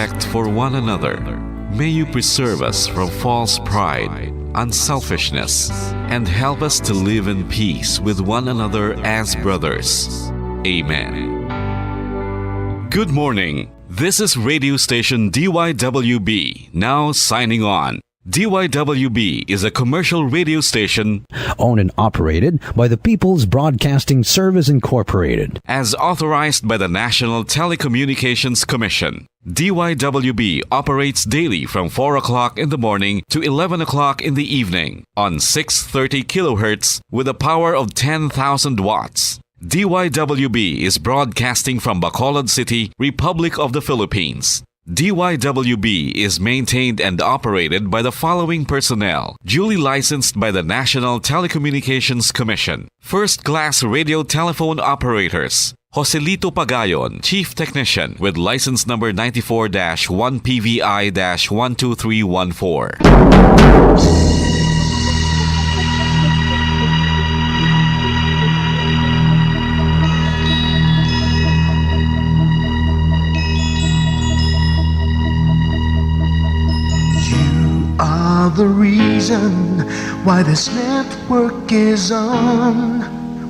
respect for one another. May you preserve us from false pride, unselfishness, and help us to live in peace with one another as brothers. Amen. Good morning. This is radio station DYWB, now signing on. DYWB is a commercial radio station owned and operated by the People's Broadcasting Service Incorporated, as authorized by the National Telecommunications Commission. DYWB operates daily from 4 o'clock in the morning to 11 o'clock in the evening on 630 kilohertz with a power of 10,000 watts. DYWB is broadcasting from Bacolod City, Republic of the Philippines. DYWB is maintained and operated by the following personnel, duly licensed by the National Telecommunications Commission. First-class radio telephone operators. Joselito Pagayon, Chief Technician with license number 94-1PVI-12314. The reason why this network is on.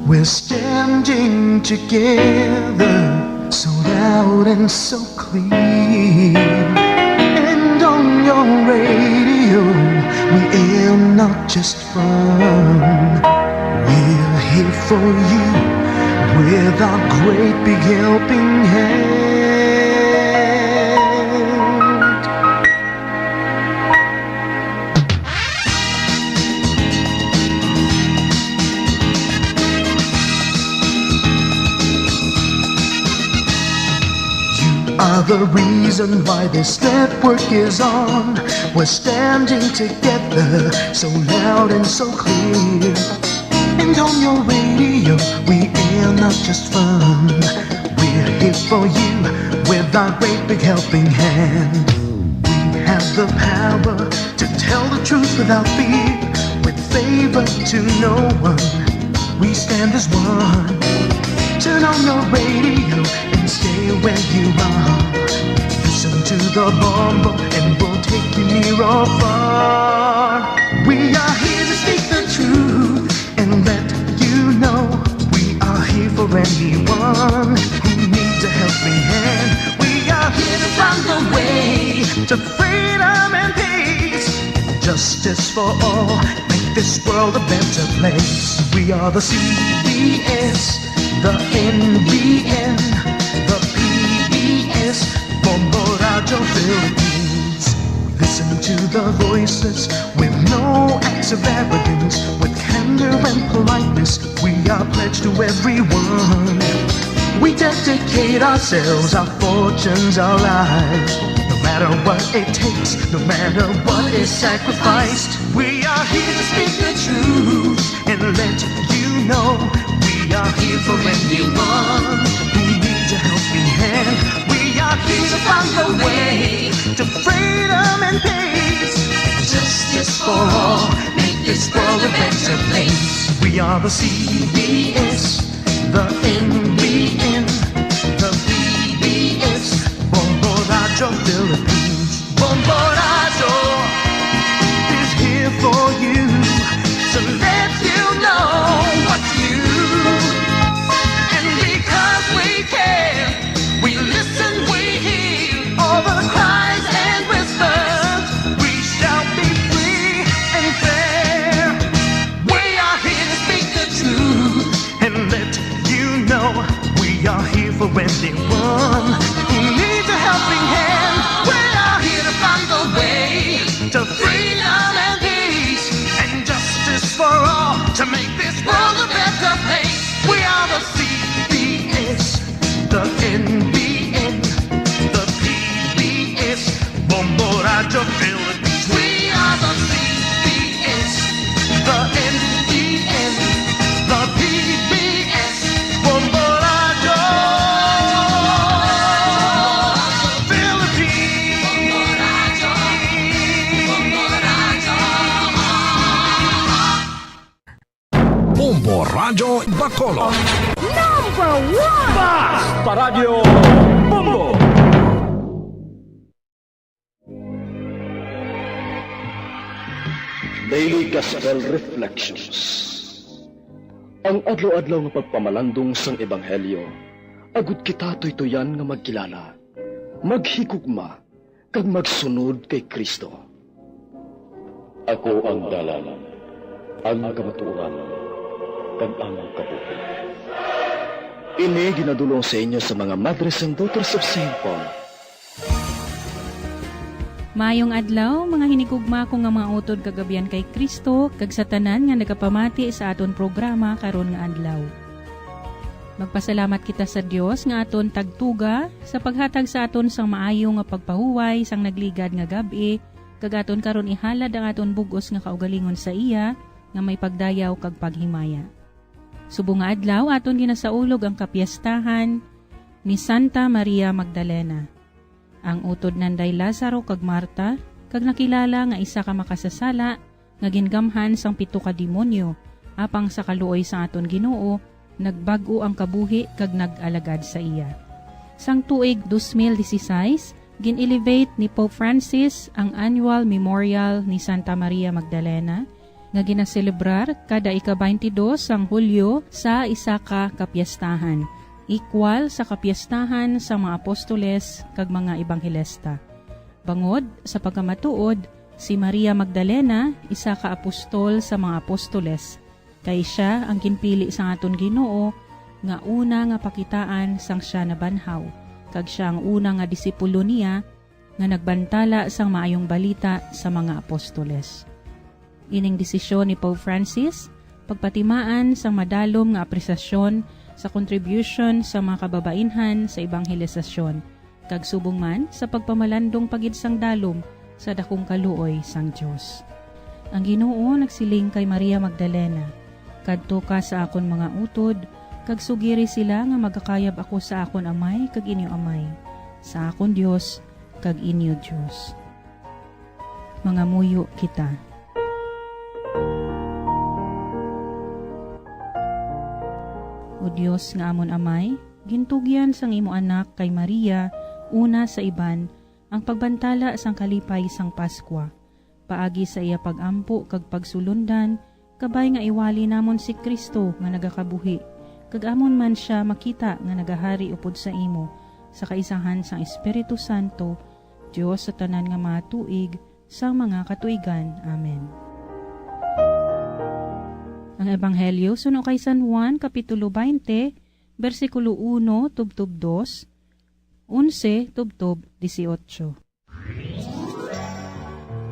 We're standing together, so loud and so clear. And on your radio, we air not just fun. We're here for you with our great big helping hand. Are the reason why this network is on. We're standing together, so loud and so clear. And on your radio, we air not just fun. We're here for you with our great big helping hand. We have the power to tell the truth without fear, with favor to no one. We stand as one. Turn on your radio and stay where you are. Listen to the bomb and we'll take you near or far. We are here to speak the truth and let you know. We are here for anyone who needs a helping hand. We are here to find the way to freedom and peace. Justice for all, make this world a better place. We are the CBS, the NBN, the PBS, Bombo Radio Philippines. Listen to the voices with no acts of arrogance. With candor and politeness, we are pledged to everyone. We dedicate ourselves, our fortunes, our lives. No matter what it takes, no matter what is sacrificed. We are here to speak the truth and let you know. We are here for anyone who needs a helping hand. We are here to find the way to freedom and peace. Justice for all, make this world a better place. We are the CBS, the NBN, the PBS, Bombo Radio Philippines. Bombo Radio is here for you to let you know what's you. And because we care, we listen, we hear all the cries and whispers. We shall be free and fair. We are here to speak the truth and let you know. We are here for anyone who needs a helping hand. We are here to find the way to freedom and peace and justice for all, to make this world a better place. We are the CBS, the NBN, the PBS, Bombo Radio Philippines. We are the CBS, the NBN, the PBS, Bombo Radio Philippines. Bombo Radio Bacolod. Number one! Basta Radio Bombo! Daily Gospel Reflections. Ang adlaw-adlaw nga pagpamalandong sang Ebanghelyo, agud kita tuytoyan nga magkilala, maghigugma, kag magsunod kay Kristo. Ako ang dalan, ang kamatuoran, kag ang kabuhi. Ini ginadulong sa inyo sa mga Mothers and Daughters of St. Paul. Mayong adlaw, mga hinigugma ko nga mga utod kagabian kay Kristo, kag sa tanan nga nagapamati sa aton programa karon nga adlaw. Magpasalamat kita sa Dios nga aton tagtuga sa paghatag sa aton sang maayo nga pagpahuway sang nagligad nga gabi, kag aton karon ihalad ang aton bugos nga kaugalingon sa iya nga may pagdayaw kag paghimaya. Subong nga adlaw aton ginasaulog ang kapiyastahan ni Santa Maria Magdalena. Ang utod nanday Lazaro kag Marta, kag nakilala nga isa ka makasasala, nga gingamhan sang 7 ka demonyo, apang sa kaluoy sa aton Ginoo, nagbago ang kabuhi kag nag-alagad sa iya. Sang tuig 2016, gin-elevate ni Pope Francis ang annual memorial ni Santa Maria Magdalena, nga ginaselebrar kada ika-22 sang Hulyo sa isa ka kapiyastahan, equal sa kapiyastahan sa mga apostoles kag mga ebanghelista. Bangod sa pagkamatuod, si Maria Magdalena isa ka apostol sa mga apostoles, kay siya ang ginpili sa aton Ginoo nga una nga pakitaan sang siya nabanhaw, kag siya ang una nga disipulo niya nga nagbantala sang maayong balita sa mga apostoles. Ining desisyon ni Pope Francis, pagpatimaan sang madalom nga apresasyon sa contribution sa mga kababainhan sa ebanghelisasyon, kag subong man sa pagpamalandong pagid sang dalom sa dakong kaluoy sang Dios. Ang Ginoo nagsiling kay Maria Magdalena, kadto ka sa akon mga utod, kag sugiri sila nga magakayab ako sa akon amay kag inyo amay, sa akon Dios kag inyo Dios. Mga muyo kita. O Diyos nga amon amay, gintugyan sang imo anak kay Maria, una sa iban, ang pagbantala sang kalipay sang Paskwa. Paagi sa iya pagampo kag pagsulundan, kabay nga iwali namon si Kristo nga nagakabuhi, kag amon man siya makita nga nagahari upod sa imo, sa kaisahan sang Espiritu Santo, Diyos sa tanan nga mga tuig, sang mga katuigan. Amen. Ang Ebanghelyo suno kay San Juan, Kapitulo 20, versikulo 1, tubtub 2, 11, tubtub 18.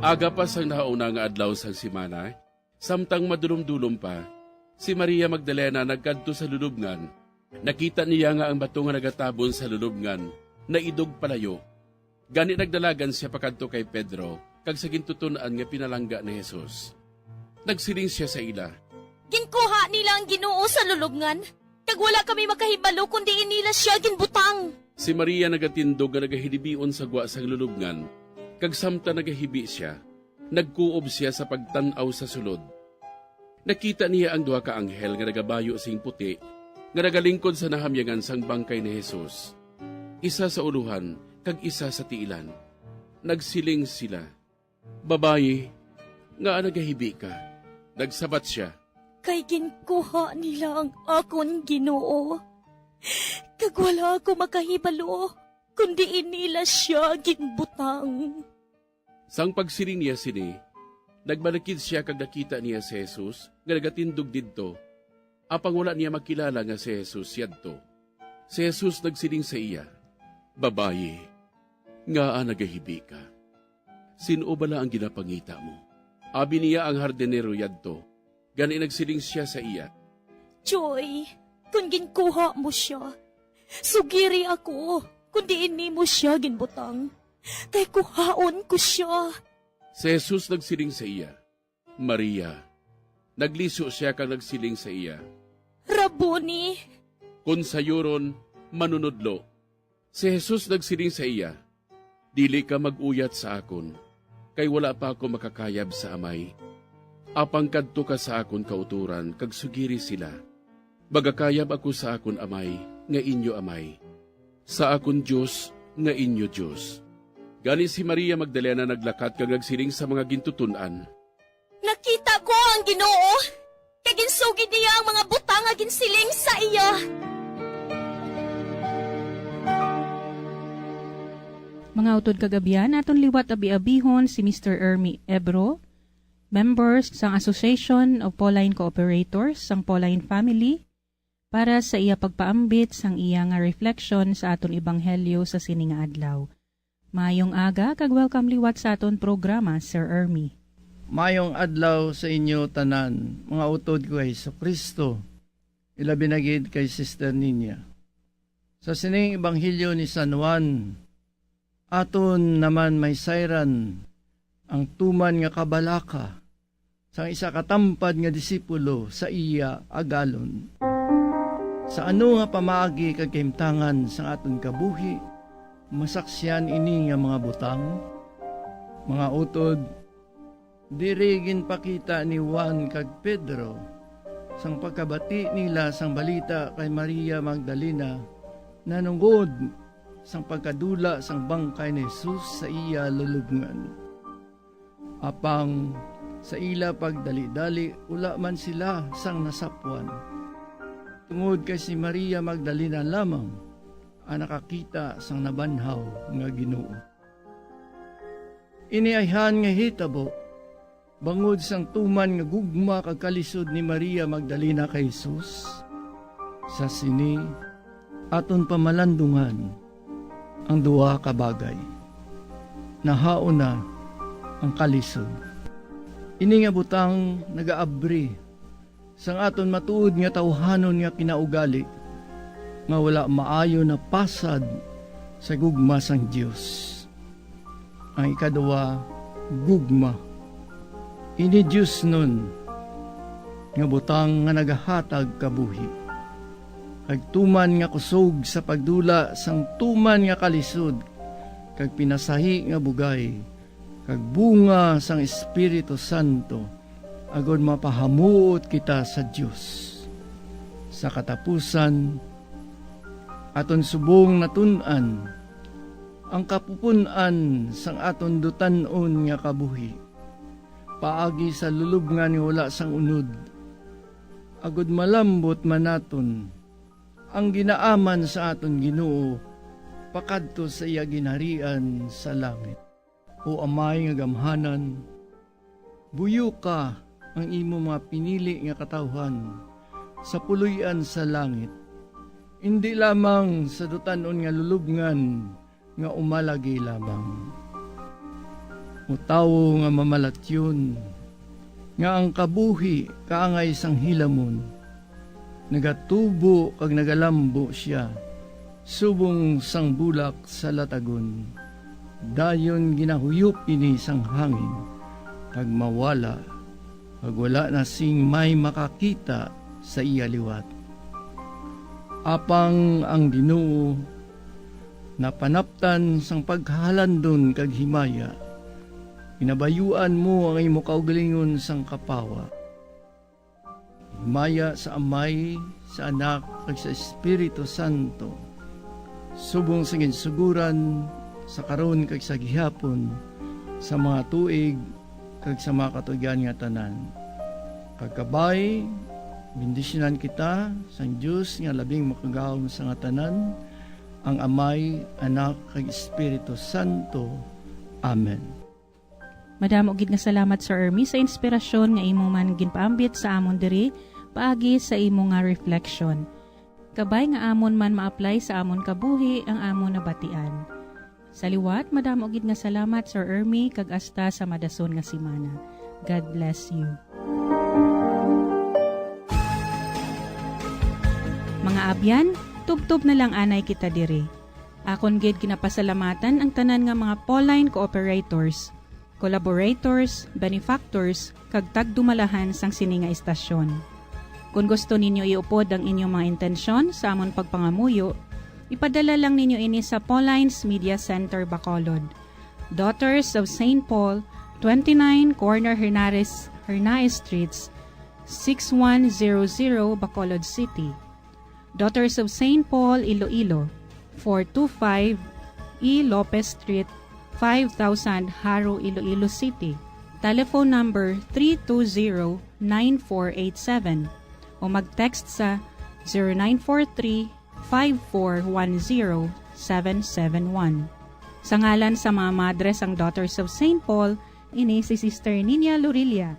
Aga pa sang nahauna nga adlaw sang simana, samtang madulom-dulom pa, si Maria Magdalena nagkadto sa lulubngan. Nakita niya nga ang bato nga nagatabon sa lulubngan, na idog palayo. Gani nagdalagan siya pakadto kay Pedro, kag sa gintutunan nga pinalangga ni Jesus. Nagsiling siya sa ila. Ginkuha nila ang Ginoo sa lulubngan, kag wala kami makahibalo kundi inila siya ginbutang. Si Maria nagatindog nga nagahilibion sa gwa sang lulubngan, kag samta nagahibi siya, nagkuob siya sa pagtanaw sa sulod. Nakita niya ang duha ka anghel nga nagabayo sing puti, nga nagalingkod sa nahamyangan sang bangkay ni Jesus. Isa sa uluhan, kag isa sa tiilan. Nagsiling sila, "Babayi, nga nagahibi ka." Nagsabat siya, Kay ginkuha nila ang akon Ginoo, kag wala ako makahibalo kundi inila siya ginbutang. sang pagsiling niya sini, nagbalakid siya kag nakita niya si Jesus, nga nagatindog didto, apang wala niya makilala nga si Jesus yadto. Si Jesus nagsiling sa iya, "Babayi, nga nagahibi ka. Sino bala ang ginapangita mo?" Abi niya ang hardinero yadto, gani nagsiling siya sa iya, Joy, kung ginkuha mo siya, sugiri ako kundi ini mo siya ginbutang. Kay kuhaon ko siya. Si Jesus nagsiling sa iya, "Maria." Nagliso siya kang nagsiling sa iya, Rabuni, "Kun sayuron, manunodlo." Si Jesus nagsiling sa iya, "Dili ka mag-uyat sa akon, kay wala pa ako makakayab sa amay. Apang kadto ka sa akon kauturan, kag sugiri sila. Bagakayab ako sa akon amay, nga inyo amay. Sa akon Diyos, nga inyo Diyos." Gani si Maria Magdalena naglakat kag nagsiling sa mga gintutunan, nakita ako ang Ginoo. Kaginsugid niya ang mga butang nga ginsiling sa iya. Mga utod kagabian, aton liwat abi-abihon si Mr. Ermi Ebro, members sang Association of Pauline Cooperators sang Pauline Family, para sa iya pagpaambit sang iya nga reflection sa aton ebanghelyo sa sininga adlaw. Mayong aga, kag welcome liwat sa aton programa, Sir Ermi. Mayong adlaw sa inyo tanan, mga utod ko ay sa Kristo, ilabi na gid kay Sister Ninya. Sa sining ebanghelyo ni San Juan, aton naman may sayran ang tuman nga kabalaka sang isa katampad nga disipulo sa iya agalon. Sa ano nga pamaagi kagkimtangan sang aton kabuhi, masaksyan ini nga mga butang, mga utod, dirigin pakita ni Juan kag Pedro sang pagkabati nila sang balita kay Maria Magdalena na nungod sang pagkadula sang bangkay ni Jesus sa iya lulubngan. Apang sa ila pagdali-dali, ula man sila sang nasapwan. Tungod kay si Maria Magdalena lamang ang nakakita sang nabanhaw nga Ginoo. Iniayhan nga hitabo, bangod sang tuman nga gugma kag kalisod ni Maria Magdalena kay Jesus. Sa sini, aton pamalandungan ang duwa ka bagay. Nahauna ang kalisod. Ini nga butang nagaabri sang aton matuod nga tawhanon nga kinaugali nga wala maayo na pasad sa gugma sang Dios. Ang ikaduwa, gugma. Ini Dios nun nga butang nga nagahatag kabuhi. Kag tuman nga kusog sa pagdula sang tuman nga kalisod, kag pinasahi nga bugay, kag bunga sang Espiritu Santo, agod mapahamuot kita sa Dios. Sa katapusan, aton subong natun-an, ang kapupunan sang aton dutanon nga kabuhi, paagi sa lulubngan nga wala sang unod, agod malambot manaton, ang ginaaman sa aton Ginoo pakadto sa iya ginharian sa langit. O Amay nga gamhanan, buyo ka ang imo mga pinili nga katawhan sa puloy-an sa langit, hindi lamang sa dutanon nga lulubngan nga umalagi lamang. O tawo nga mamalatyon, nga ang kabuhi kaangay sang hilamon, nagatubo kag nagalambo siya, subong sang bulak sa latagon. Dayon ginahuyop ini sang hangin, kag mawala, kag wala na sing may makakita sa iya liwat. Apang ang Ginoo, napanaptan sang paghalandon kag himaya, pinabayuan mo ang imo kaugalingon sang kapawa. Himaya sa Amay, sa Anak, at sa Espiritu Santo, subong sa ginsuguran, sa karon kag sa gihapon, sa mga tuig, kag sa mga katuigan nga tanan. Kagkabay, bendisyonan kita, sang Diyos nga labing makagawom sa nga tanan, ang Amay, Anak, kag Espiritu Santo. Amen. Madamo gid nga salamat, Sir Ermi, sa inspirasyon nga imo man ginpaambit sa amon diri paagi sa imo nga reflection. Kabay nga amon man ma-apply sa amon kabuhi ang amon nabatian. Sa liwat, madamo gid nga salamat, Sir Ermi, kag asta sa madason nga simana. God bless you. Mga abyan, tubtob na lang anay kita diri. Akon gid kinapasalamatan ang tanan nga mga Pauline Cooperators, collaborators, benefactors, kag tagdumalahan sang sini nga istasyon. Kung gusto ninyo iupod ang inyong mga intensyon sa amon pagpangamuyo, ipadala lang ninyo ini sa Pauline's Media Center, Bacolod. Daughters of St. Paul, 29 Corner Hernaez Streets, 6100 Bacolod City. Daughters of St. Paul, Iloilo, 425 E. Lopez Street, 5000 Haro, Iloilo City. Telephone number 320-9487 o mag-text sa 0943-5410-771. Sa ngalan sa mga madres ang Daughters of St. Paul, ini si Sister Nina Lorilia.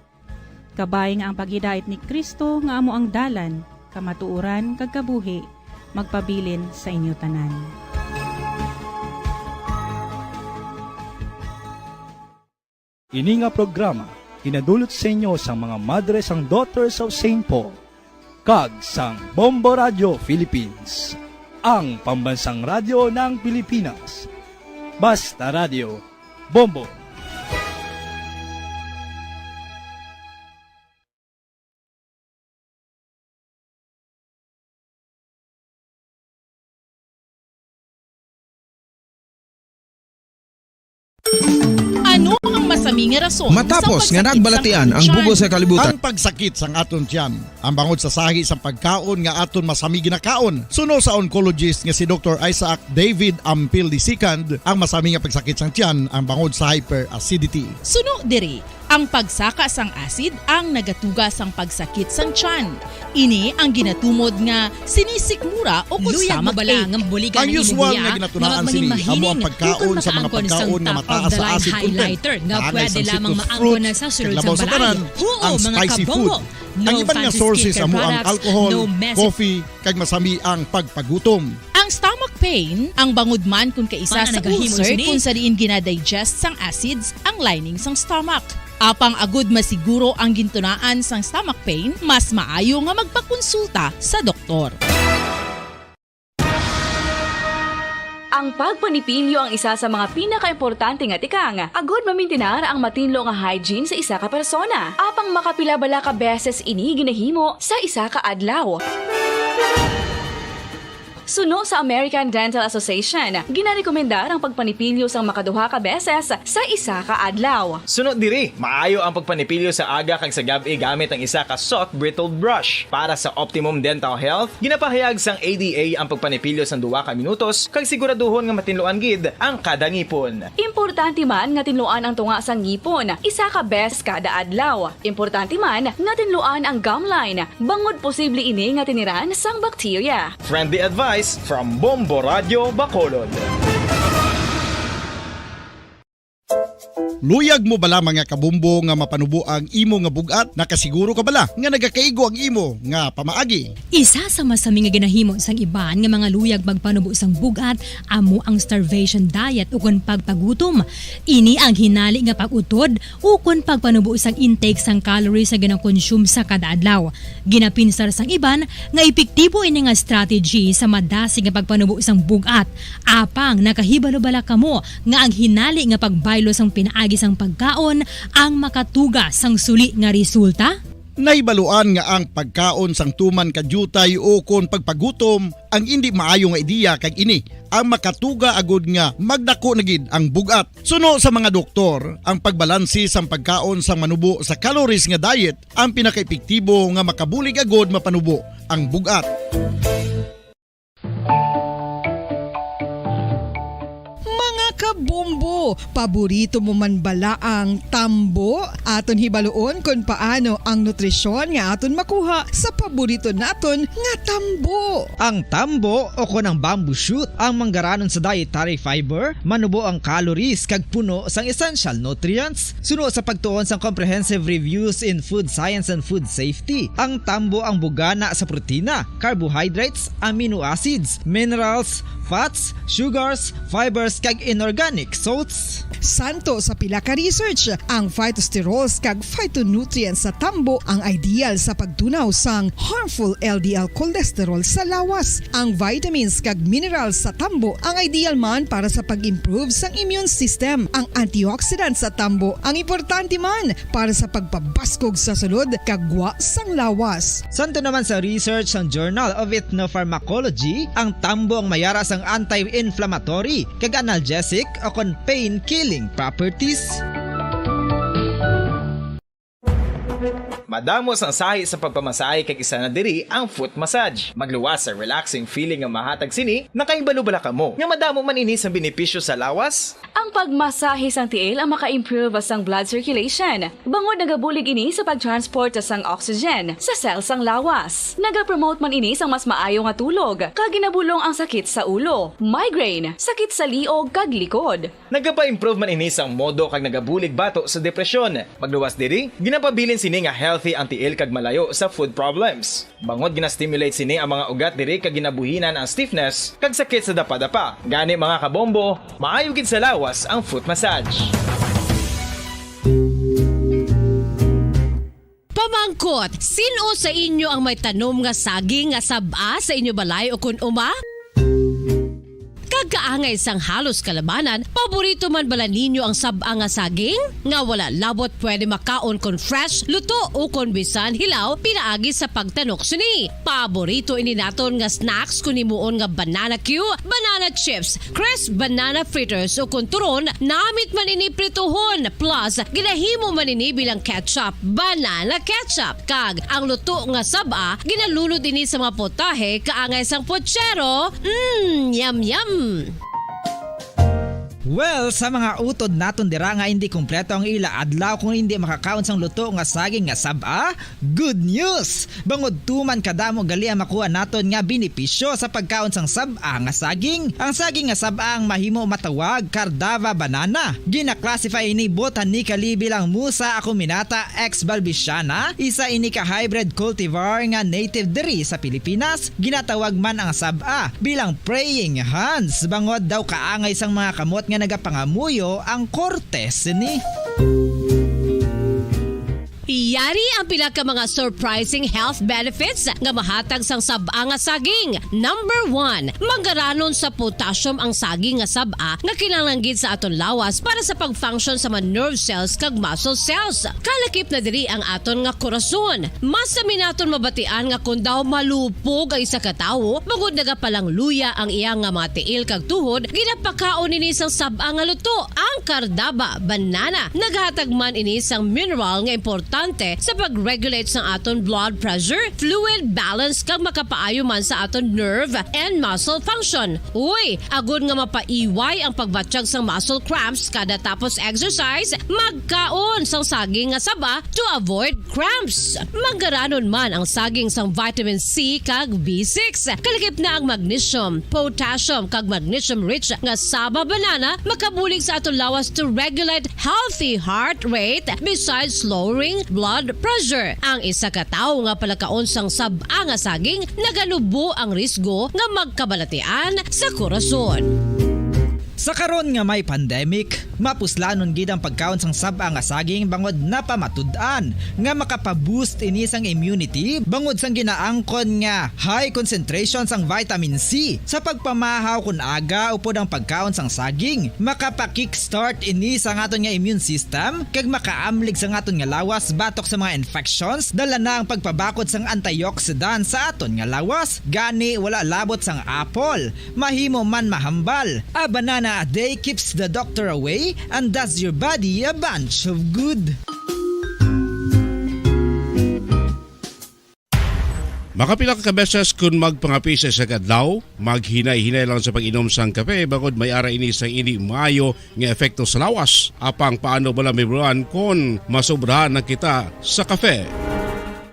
Kabayng ang paghidait ni Kristo nga amo ang dalan, kamatuuran kag kabuhi, magpabilin sa inyo tanan. Ini nga programa kinadulot sa inyo sa mga madres ang Daughters of St. Paul kag sang Bombo Radio Philippines, ang pambansang radyo ng Pilipinas. Basta Radio Bombo. Ano ang masaming rason? Matapos nga nagbalatian ang bugo sa kalibutan. Ang pagsakit sang aton tiyan, ang bangod sa sahi sang pagkaon nga aton masami ginakaon. Suno sa oncologist nga si Dr. Isaac David Ampil II, ang masami nga pagsakit sang tiyan ang bangod sa hyperacidity. Suno diri, ang pagsaka sang acid ang nagatuga sang pagsakit sang tiyan. Ini ang ginatumod nga sinisikmura o kung stomach ache. Ang usual nga ginatunaan sini amo ang pagkaon sa mga pagkaon nga mataas sa acid content. Nga pwede lamang maangkon na sa sulod sa balay. Ang spicy food. Ang iban nga sources amo ang alcohol, coffee, kag masami ang pagpagutom. Ang stomach pain, ang bangod man kung kaisa sa ulcer kung sa diin ginadigest sang acids ang lining sang stomach. Apang agud masiguro ang gintunaan sang stomach pain, mas maayo nga magpakonsulta sa doktor. Ang pagpanipilyo ang isa sa mga pinaka-importante nga tikang. Agud mamintinar ang matinlo nga hygiene sa isa ka persona. Apang makapila-bala ka beses ini ginahimo sa isa ka adlaw. Suno sa American Dental Association, ginarekomendar ang pagpanipilyo sang makaduha ka beses sa isa ka adlaw. Sunod diri, maayo ang pagpanipilyo sa aga kag sa gabi gamit ang isa ka soft brittled brush. Para sa optimum dental health, ginapahayag sang ADA ang pagpanipilyo sang 2 ka minutos kag siguraduhon nga matinluan gid ang kada ngipon. Importante man nga tinluan ang tunga sang ngipon, isa ka beses kada adlaw. Importante man nga tinluan ang gum line, bangod posible ini nga tiniran sang bakterya. Friendly advice from Bombo Radio Bacolod. Luyag mo bala mga kabumbo nga mapanubo ang imo nga bugat? Nakasiguro ka bala nga nagakaigo ang imo nga pamaagi? Isa sa masami nga ginahimo sang iban nga mga luyag magpanubo sang bugat amo ang starvation diet ukon pagpagutom. Ini ang hinali nga pag-utod ukon pagpanubo sang intake sang calories sa ginakonsume sa kada adlaw. Ginapinsar sang iban nga epektibo ini nga strategy sa madasig nga pagpanubo sang bugat. Apang nakahibalo bala kamo nga ang hinali nga pagbaylo sang pinaagi sang pagkaon ang makatuga sang suli nga resulta? Naibaluan nga ang pagkaon sang tuman kadyutay o kon pagpagutom ang hindi maayo nga ideya kag ini ang makatuga agud nga magdako na gid ang bugat. Suno sa mga doktor, ang pagbalansi sang pagkaon sang manubo sa calories nga diet ang pinakaepektibo nga makabulig agud mapanubo ang bugat. Kabumbo, paborito mo man bala ang tambo? Aton hibaluon kung paano ang nutrisyon nga aton makuha sa paborito naton nga tambo. Ang tambo o kon ang bamboo shoot ang manggaranon sa dietary fiber, manubo ang calories kag puno sang essential nutrients. Suno sa pagtuon sang comprehensive reviews in food science and food safety, ang tambo ang bugana sa protina, carbohydrates, amino acids, minerals, fats, sugars, fibers kag inorganic salts. Santo sa pila ka research, ang phytosterols kag phytonutrients sa tambo ang ideal sa pagtunaw sang harmful LDL cholesterol sa lawas. Ang vitamins kag minerals sa tambo ang ideal man para sa pag-improve sang immune system. Ang antioxidants sa tambo ang importante man para sa pagpabaskog sa sulod kag gwa sang lawas. Santo naman sa research ng Journal of Ethnopharmacology, ang tambo ang mayara sang anti-inflammatory kag analgesic o kon pain-killing properties. Madamo sang sahi sa pagpamasahe kag isa na diri ang foot massage. Magluwas sa relaxing feeling nga mahatag sini nakaibalo-bala ka mo. Nga madamo man ini sa benepisyo sa lawas. Ang pagmasahe sang tiil ang maka-improve sang blood circulation. Bangod nagabulig ini sa pag-transport sang oxygen sa cells sang lawas. Nagapromote man ini sang mas maayo nga tulog, kag ginabulong ang sakit sa ulo, migraine, sakit sa liog kag likod. Nagapa-improve man ini sang modo kag nagabulig bato sa depresyon. Magluwas diri, ginapabilin sini nga healthy ang tiil kag malayo sa food problems. Bangod gina-stimulate sini ang mga ugat diri kag ginabuhinan ang stiffness kag sakit sa dapa-dapa. Gani mga kabombo, maayo gid sa lawas ang foot massage. Pamangkot, sino sa inyo ang may tanom nga saging nga saba sa inyo balay o kun uma? Kagkaangay sang halos kalabanan, paborito man bala ninyo ang saba nga saging? Nga wala labot pwede makaon kon fresh, luto o kon bisan hilaw pinaagi sa pagtanok sini. Paborito ini naton nga snacks kun himuon nga banana Q, banana chips, crisp banana fritters o kun turon, namit man ini prituhon plus ginahimo man ini bilang ketchup, banana ketchup. Kag ang luto nga saba ginalunod ini sa mga potahe kaangay sang pochero. Yum yum. Well, sa mga utod naton dira nga hindi kumpleto ang ila adlaw kung hindi makakaon sang luto nga saging nga saba, good news! Bangod tuman kadamo gali ang makuha naton nga benepisyo sa pagkaon sang saba nga saging. Ang saging nga saba ang mahimo matawag Cardava banana. Gina-classify ini botanically bilang Musa acuminata ex balbisiana, isa ini ka hybrid cultivar nga native diri sa Pilipinas. Ginatawag man ang saba bilang praying hands. Bangod daw kaangay sang mga kamot nga nagapangamuyo ang kortes ni. Iyari ang pila ka mga surprising health benefits nga mahatag sang saba nga saging. Number 1, manggaranon sa potassium ang saging nga saba nga kinahanglan sa aton lawas para sa pag-function sa mga nerve cells kag muscle cells. Kalakip na diri ang aton nga korason. Mas sa minaton mabatian nga kun daw malupog ang isa ka tawo, bangod nagapalang luya ang iyang nga mga tiil kag tuhod, ginapakaon ini sang saba nga luto, ang Cardava banana. Naghatag man ini sang mineral nga importante sa pag-regulate sa aton blood pressure, fluid balance kag makapaayo man sa aton nerve and muscle function. Uy, agud nga mapaiway ang pagbatsyag sang muscle cramps kada tapos exercise, magkaon sang saging nga saba to avoid cramps. Manggaranon man ang saging sang vitamin C kag B6. Kalakip na ang magnesium, potassium kag magnesium rich nga saba banana makabulig sa aton lawas to regulate healthy heart rate besides lowering blood pressure. Ang isa ka tawo nga palakaon sang saba nga saging naganubo ang risgo nga magkabalatian sa korason. Sa karon nga may pandemic, mapuslanon gid ang pagkaon sang saba nga saging bangod napamatud-an nga makapaboost ini sang immunity bangod sang ginaangkon nga high concentration sang vitamin C sa pagpamahaw kun aga upod ang pagkaon sang saging. Makapa-kickstart ini sa aton nga immune system kag makaamlig sa aton nga lawas batok sa mga infections, dala na ang pagpabakod sang antioxidant sa aton nga lawas. Gani wala labot sang apple, mahimo man mahambal. A banana a day keeps the doctor away and does your body a bunch of good. Makapila ka beses kung magpangapisa sa kadlaw, maghinay-hinay lang sa pag-inom sang kape bagod may ara ini sang ini maayo nga epekto sa lawas. Apang paano bala mibruan kung masobrahan na kita sa kape.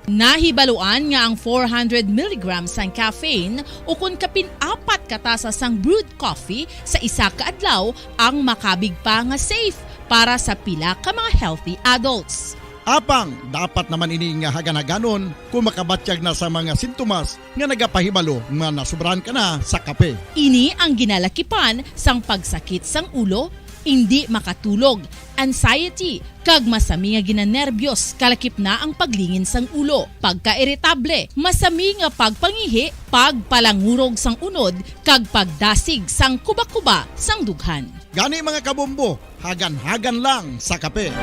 Nahibaluan nga ang 400 mg sang caffeine o kung kapin-4 katasa sang brewed coffee sa isa ka adlaw ang makabig pa nga safe para sa pila ka mga healthy adults. Apang, dapat naman ini nga hagan-haganon kung makabatsyag na sa mga sintomas nga nagapahibalo nga nasubrahan ka na sa kape. Ini ang ginalakipan sang pagsakit sang ulo, hindi makatulog, anxiety, kag masami nga ginanerbiyos, kalakip na ang paglingin sang ulo, pagka-iritable, masami nga pagpangihi, pagpalangurog sang unod, kag pagdasig sang kuba-kuba sang dughan. Gani mga kabombo, hagan-hagan lang sa kape.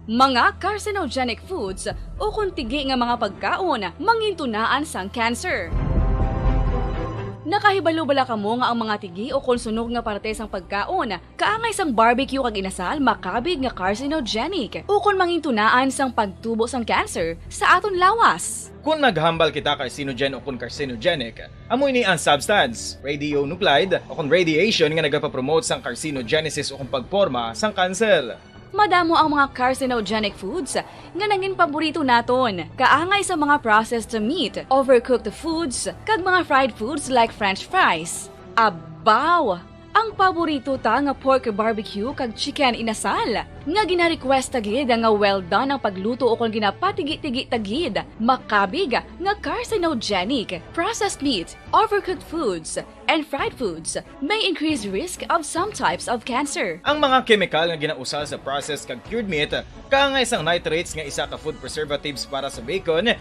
Mga carcinogenic foods o kuntigi nga mga pagkaon mangintunaan sang cancer. Nakahibalo bala kamo nga ang mga tigi o konsunog nga parte sang pagkaon, kaangay sang barbecue kag inasal makabig nga carcinogenic o kon mangintunaan sang pagtubo sang cancer sa aton lawas. Kung naghambal kita carcinogen o kung carcinogenic, amoy ni ang substance, radionuclide o kung radiation nga nagapapromote sang carcinogenesis o kung pagporma sang cancer. Madamo ang mga carcinogenic foods nga naging paborito naton. Kaangay sa mga processed meat, overcooked foods, kag mga fried foods like french fries. Abaw! Ang paborito ta nga pork barbecue kag chicken inasal. Nga gina-request tagid nga well done ang pagluto o kung ginapatigi-tigi tagid. Makabig nga carcinogenic, processed meat, overcooked foods, and fried foods may increase risk of some types of cancer. Ang mga chemical nga ginausal sa processed kag cured meat, kaangay sang nitrates nga isa ka food preservatives para sa bacon,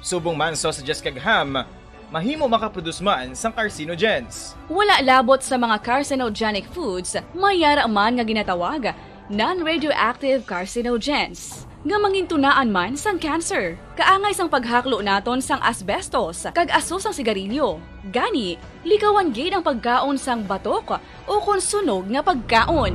subong man sausages kag ham, mahimo makaproduce man sang carcinogens. Wala labot sa mga carcinogenic foods, mayara man nga ginatawag non-radioactive carcinogens nga mangintunaan man sang cancer. Kaangay sang paghaklo naton sang asbestos kag aso sang sigarilyo. Gani, likawan gid ang pagkaon sang batok o konsunog nga pagkaon.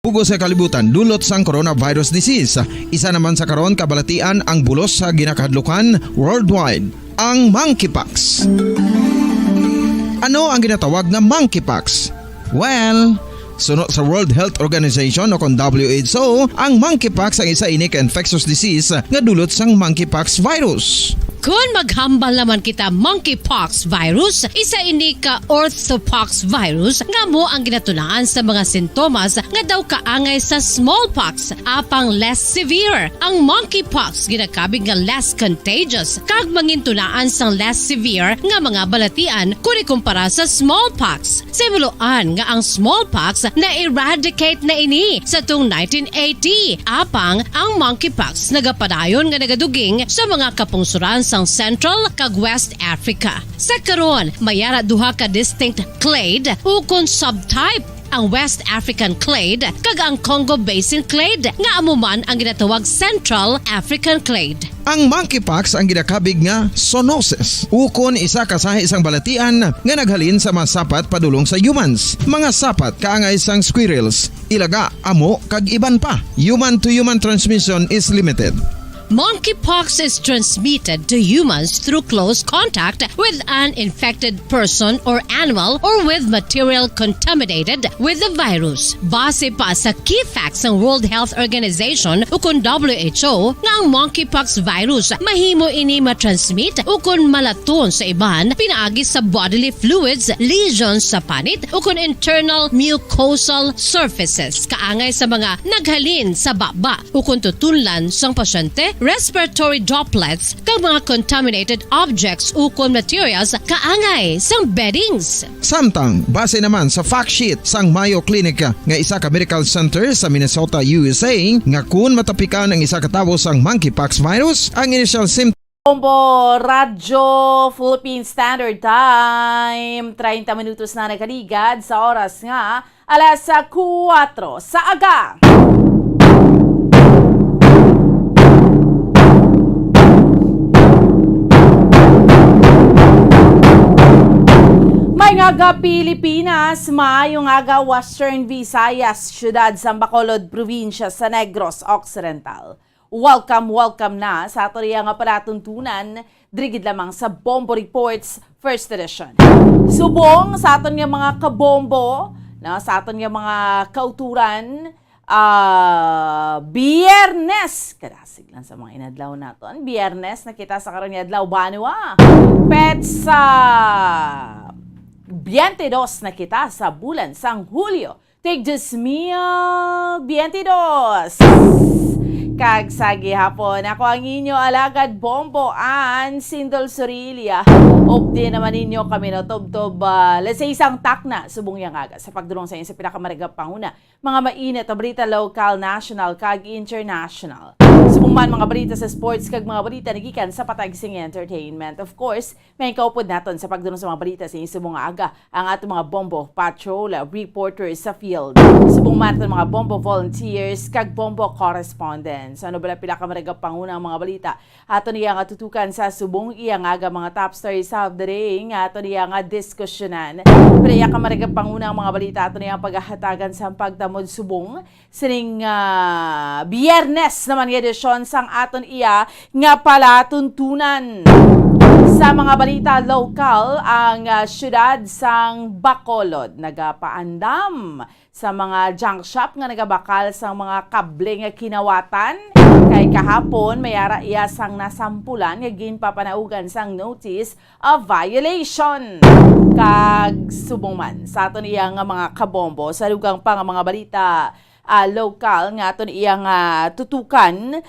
Bugo sa kalibutan, dulot sang coronavirus disease. Isa naman sa karon kabalatian ang bulos sa ginakahadlukan worldwide, ang monkeypox. Ano ang ginatawag na monkeypox? Well, sunod sa World Health Organization o kung WHO, ang monkeypox ang isa ini ka infectious disease nga dulot sang monkeypox virus. Kung maghambal naman kita monkeypox virus, isa ini ka orthopox virus nga mo ang ginatunaan sa mga sintomas nga daw kaangay sa smallpox, apang less severe. Ang monkeypox ginakabig nga less contagious kag mangintunaan sang less severe nga mga balatian kung ikumpara sa smallpox. Simuloan nga ang smallpox na-eradicate na ini sa tung 1980, apang ang monkeypox nagapadayon nga nagaduging sa mga kapungsuran sang Central kag West Africa. Sa karon, mayara duha ka distinct clade o kung subtype, ang West African clade kag ang Congo Basin clade nga amuman ang ginatawag Central African clade. Ang monkeypox ang ginakabig nga zoonosis. Ukon isa ka sa isang balatian nga naghalin sa mga sapat padulong sa humans. Mga sapat kaangay sang squirrels, ilaga, amo kag iban pa. Human to human transmission is limited. Monkeypox is transmitted to humans through close contact with an infected person or animal or with material contaminated with the virus. Base pa sa key facts ng World Health Organization o kung WHO nga ang monkeypox virus mahimo ini matransmit o kung malaton sa iban pinaagi sa bodily fluids, lesions sa panit o kung internal mucosal surfaces kaangay sa mga naghalin sa baba o kung tutunlan sang pasyente, respiratory droplets kag mga contaminated objects o materials kaangay sang beddings. Samtang, base naman sa fact sheet sang Mayo Clinic nga isa ka medical center sa Minnesota, USA, nga kun matapikan ang isa ka tawo sang monkeypox virus, ang initial symptoms Bombo Radyo Philippine Standard Time, 30 minutos na nakaligad sa oras nga alas 4 sa aga. Nga Pilipinas, maayong aga Western Visayas, syudad sa Bacolod, probinsya sa Negros Occidental. Welcome na sa atoriya nga palatuntunan, drigid lamang sa Bombo Reports First Edition. Subong sa aton nga mga kabombo, sa aton nga mga kauturan, Biyernes, kadasig lang sa mga inadlaw naton, Biyernes na kita sa karon nga adlaw banwa. Petsa 22 na kita sa bulan sang Hulyo. Tig 2022. Kag sa gihapon, ako ang inyo alagad Bombo and Sindol Sorilia. Updi naman ninyo kami no tob-tob let's say isang takna subong yang aga sa pagdulong sa inyo sa pinakamaragap panguna. Mga mainit na balita local, national, kag international. Subong man mga balita sa sports kag mga balita nagikan sa patagsing entertainment. Of course, may kaupod naton sa pagdulong sa mga balita sa inyo subong aga ang atong mga Bombo patrol reporters sa field. Subong man mga Bombo volunteers kag Bombo correspondents. Ano bala pila ka maragap panguna ang mga balita. Ato niya nga tutukan sa subong iya nga mga top stories of the day nga ato niya nga diskusyonan. Pero iya ka maragap panguna ang mga balita ato niya paghahatagan sa pagtamod subong sining Biyernes naman nga edisyon sang aton iya nga pala tuntunan. Sa mga balita lokal, ang syudad sang Bacolod nagapaandam sa mga junk shop nga nagabakal sa mga kable nga kinawatan. Kay kahapon, mayara iya sang nasampulan nga ginpapanaugan sang notice of violation. Kag subong man sa aton iya nga mga kabombo sa lugang pa nga mga balita local nga aton iyang tutukan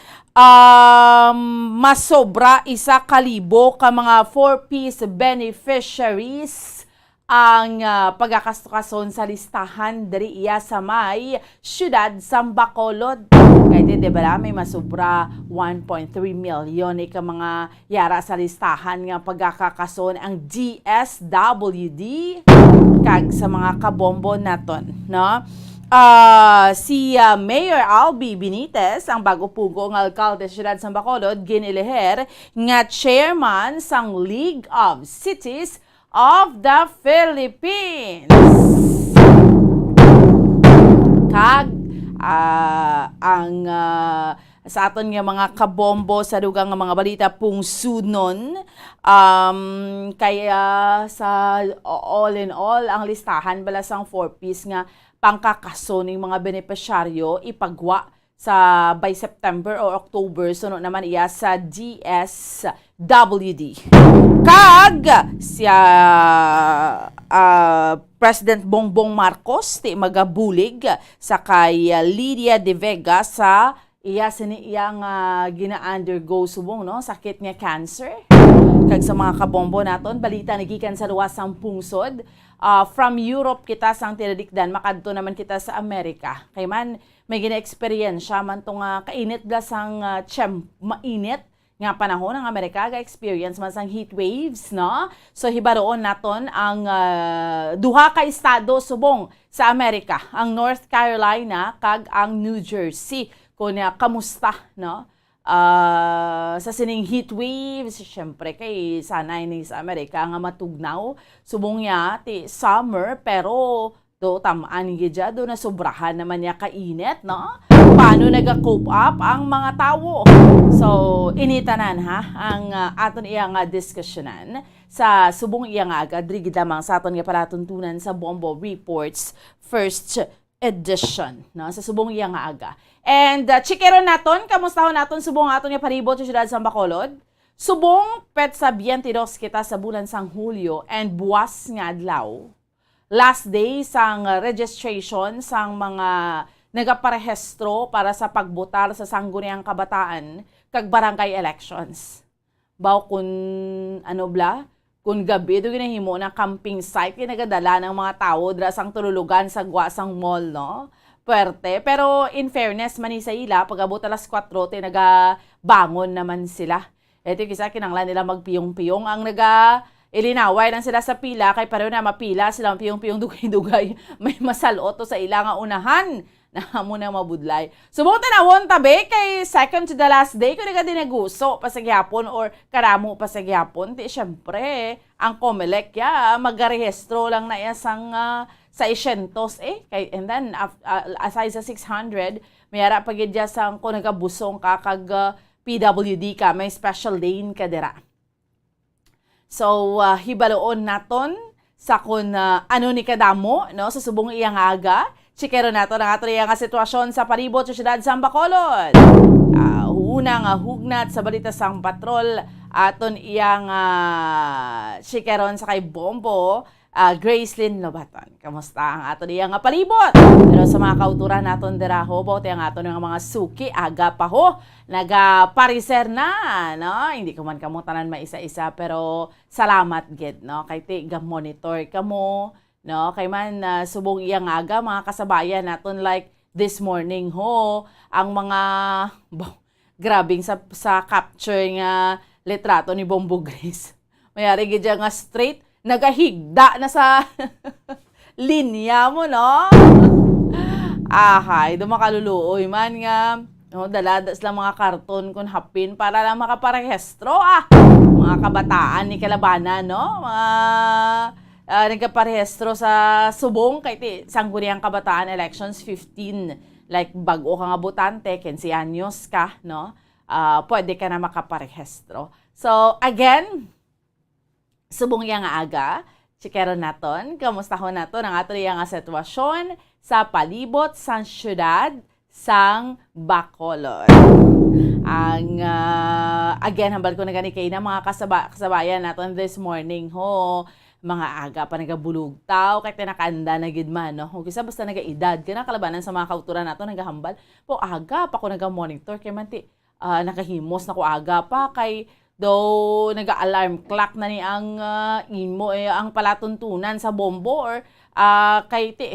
masobra 1,000 ka mga 4-piece beneficiaries ang pagkakastukason sa listahan diri iya sa may syudad sa Bacolod. Kaya di ba may masobra 1.3 milyon ka mga yara sa listahan nga pagkakakason ang DSWD kag sa mga kabombo naton, no? Si Mayor Albi Benitez, ang bago-pugong alkalde sa siyudad sa Bacolod, ginileher nga chairman sang League of Cities of the Philippines. Kag sa aton nga mga kabombo sa dugang nga mga balita pungsunon kaya sa all in all ang listahan bala sang 4-piece nga pangkakaso ng mga benepisyaryo ipagwa sa by September o October sunod naman iya sa DSWD. Kag siya President Bongbong Marcos ti magabulig sa kay Lydia De Vega sa iya siniyang gina-undergo subong no sakit nga cancer. Kag sa mga kabombo naton balita nagikan sa luwas sang pungsod. From Europe kita sang tinadikdan, makadto naman kita sa Amerika. Kay man, may gina-experience man itong kainit bla sang mainit nga panahon ng Amerika, ga-experience man sang heat waves, no? So, hibaroon naton ang duha ka estado subong sa Amerika, ang North Carolina kag ang New Jersey. Kung kamusta, no? Sa sining heat waves, syempre kay sanay ni sa Amerika nga matugnaw subong niya ti summer pero do tamaan gidya do na sobrahan naman niya kainit, no? Paano naga-cope up ang mga tao? So initanan ang aton iya nga diskusyonan sa subong iya nga agad diri lamang sa aton nga palatuntunan sa Bombo Reports first edition, no? Sa subong iya nga aga. And chikeron naton, kamustahon naton subong aton nga paribot sa siyudad sa Bacolod. Subong petsa 22 kita sa bulan sang Hulyo and buwas nga adlaw. Last day sang registration sang mga nagaparehistro para sa pagbotar sa sangguniang kabataan kag barangay elections. Baw kun ano bla? Kung gabi do ginahimo na camping site kinagadala ng mga tao dra sang tululugan sa guwasang mall, no? Puwerte. Pero in fairness man sa ila, pag-abot alas 4, nagabangon naman sila. Ito kisa kinanglan nila magpiyong-piyong. Ang ilinaway lang sila sa pila, kay pareho na mapila silang piyong-piyong dugay-dugay. May masalot sa ila nga unahan na mo na mabudlay. Subong tanawon tabi, kay second to the last day, kung naga dinaguso pa sa gyapon or karamo pa sa gyapon, di syempre, ang COMELEC magarehistro lang na isang sa 600 and then aside sa 600 mayara pagidya sang kung nagabusong ka kag PWD ka may special lane ka dira. So hibaloon naton sa kun ano ni kadamo no sa subong iyang aga chikero nato ang ato nga sitwasyon sa palibot sa siyudad sa Bacolod. Unang hugnat sa balita sang patrol aton iyang chikeron sa kay Bombo Gracelyn Lobaton. Kamusta ang ato niya nga palibot? Pero sa mga kauturan naton diraho, bote ang ato ng mga suki, aga pa ho, nagapariser na, no? Hindi ko man kamo tanan maisa-isa, pero salamat gid, no? Kay ti monitor kamo, no? Kay man subong iyang aga, mga kasabayan naton like this morning ho, ang mga grabing sa capture nga litrato ni Bombo Grace. Mayari gid nga straight nagahigda na sa linya mo, no? Ahay, dumakaluluoy man nga. No, daladas lang mga karton kun hapin para lang makaparehistro. Mga kabataan ni Kalabanan, no? Mga nagkaparehistro sa subong kay ti sangguniang kabataan elections 15. Like bago ka nga botante, 15 anyos ka, no? Pwede ka na makaparehistro. So, again, subong yang aga, chikeron naton, kamusta naton ang ato yang sitwasyon sa palibot sang syudad sang Bacolod. Ang again hambal ko na gani kay na mga kasabayan naton this morning ho, mga aga pa nagabulog tao kay tinakanda na gid man, no. Kung kisa basta nagaedad kana kalabanan sa mga kauturan nato nagahambal po aga pa ko naga-monitor kay man ti nakahimos na ko aga pa kay though nag-alarm clock na ni ang imo ang palatuntunan sa bombo or kay ti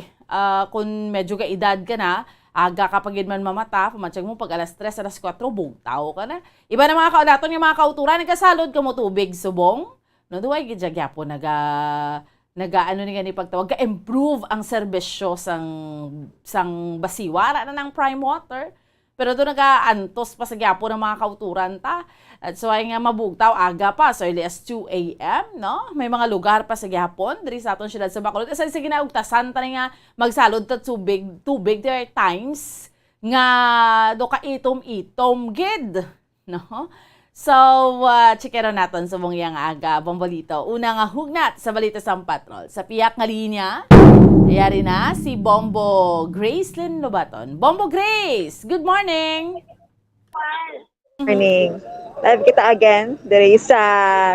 kung medyo kaedad ka na aga kapag man mamata pamatsyag mo pag alas 3 alas 4 bugtaw ka na iba na mga kaudaton yung mga kauturan nagasalod ka mo tubig subong no duay gid gyapon ano ni gani pagtawag ka-improve ang serbisyo sang basiwara na ng prime water. Pero doon nag-aantos pa sa gyapon ng mga kauturan ta. At so ay nga mabugtaw aga pa, so early as 2 a.m., no? May mga lugar pa sa gyapon, diri sa aton syudad sa Bacolod. Kasi sige na, ugtasan ta nga magsalod ta tubig, there are times nga do ka itom-itom gid, no? So, chikero naton sa mong yang aga, Bombolito. Una nga hugnat sa balita sa patrol. Sa piyak nga linya, ayari na si Bombo Gracelyn Lobaton. Bombo Grace, good morning! Morning. Live kita again, dari sa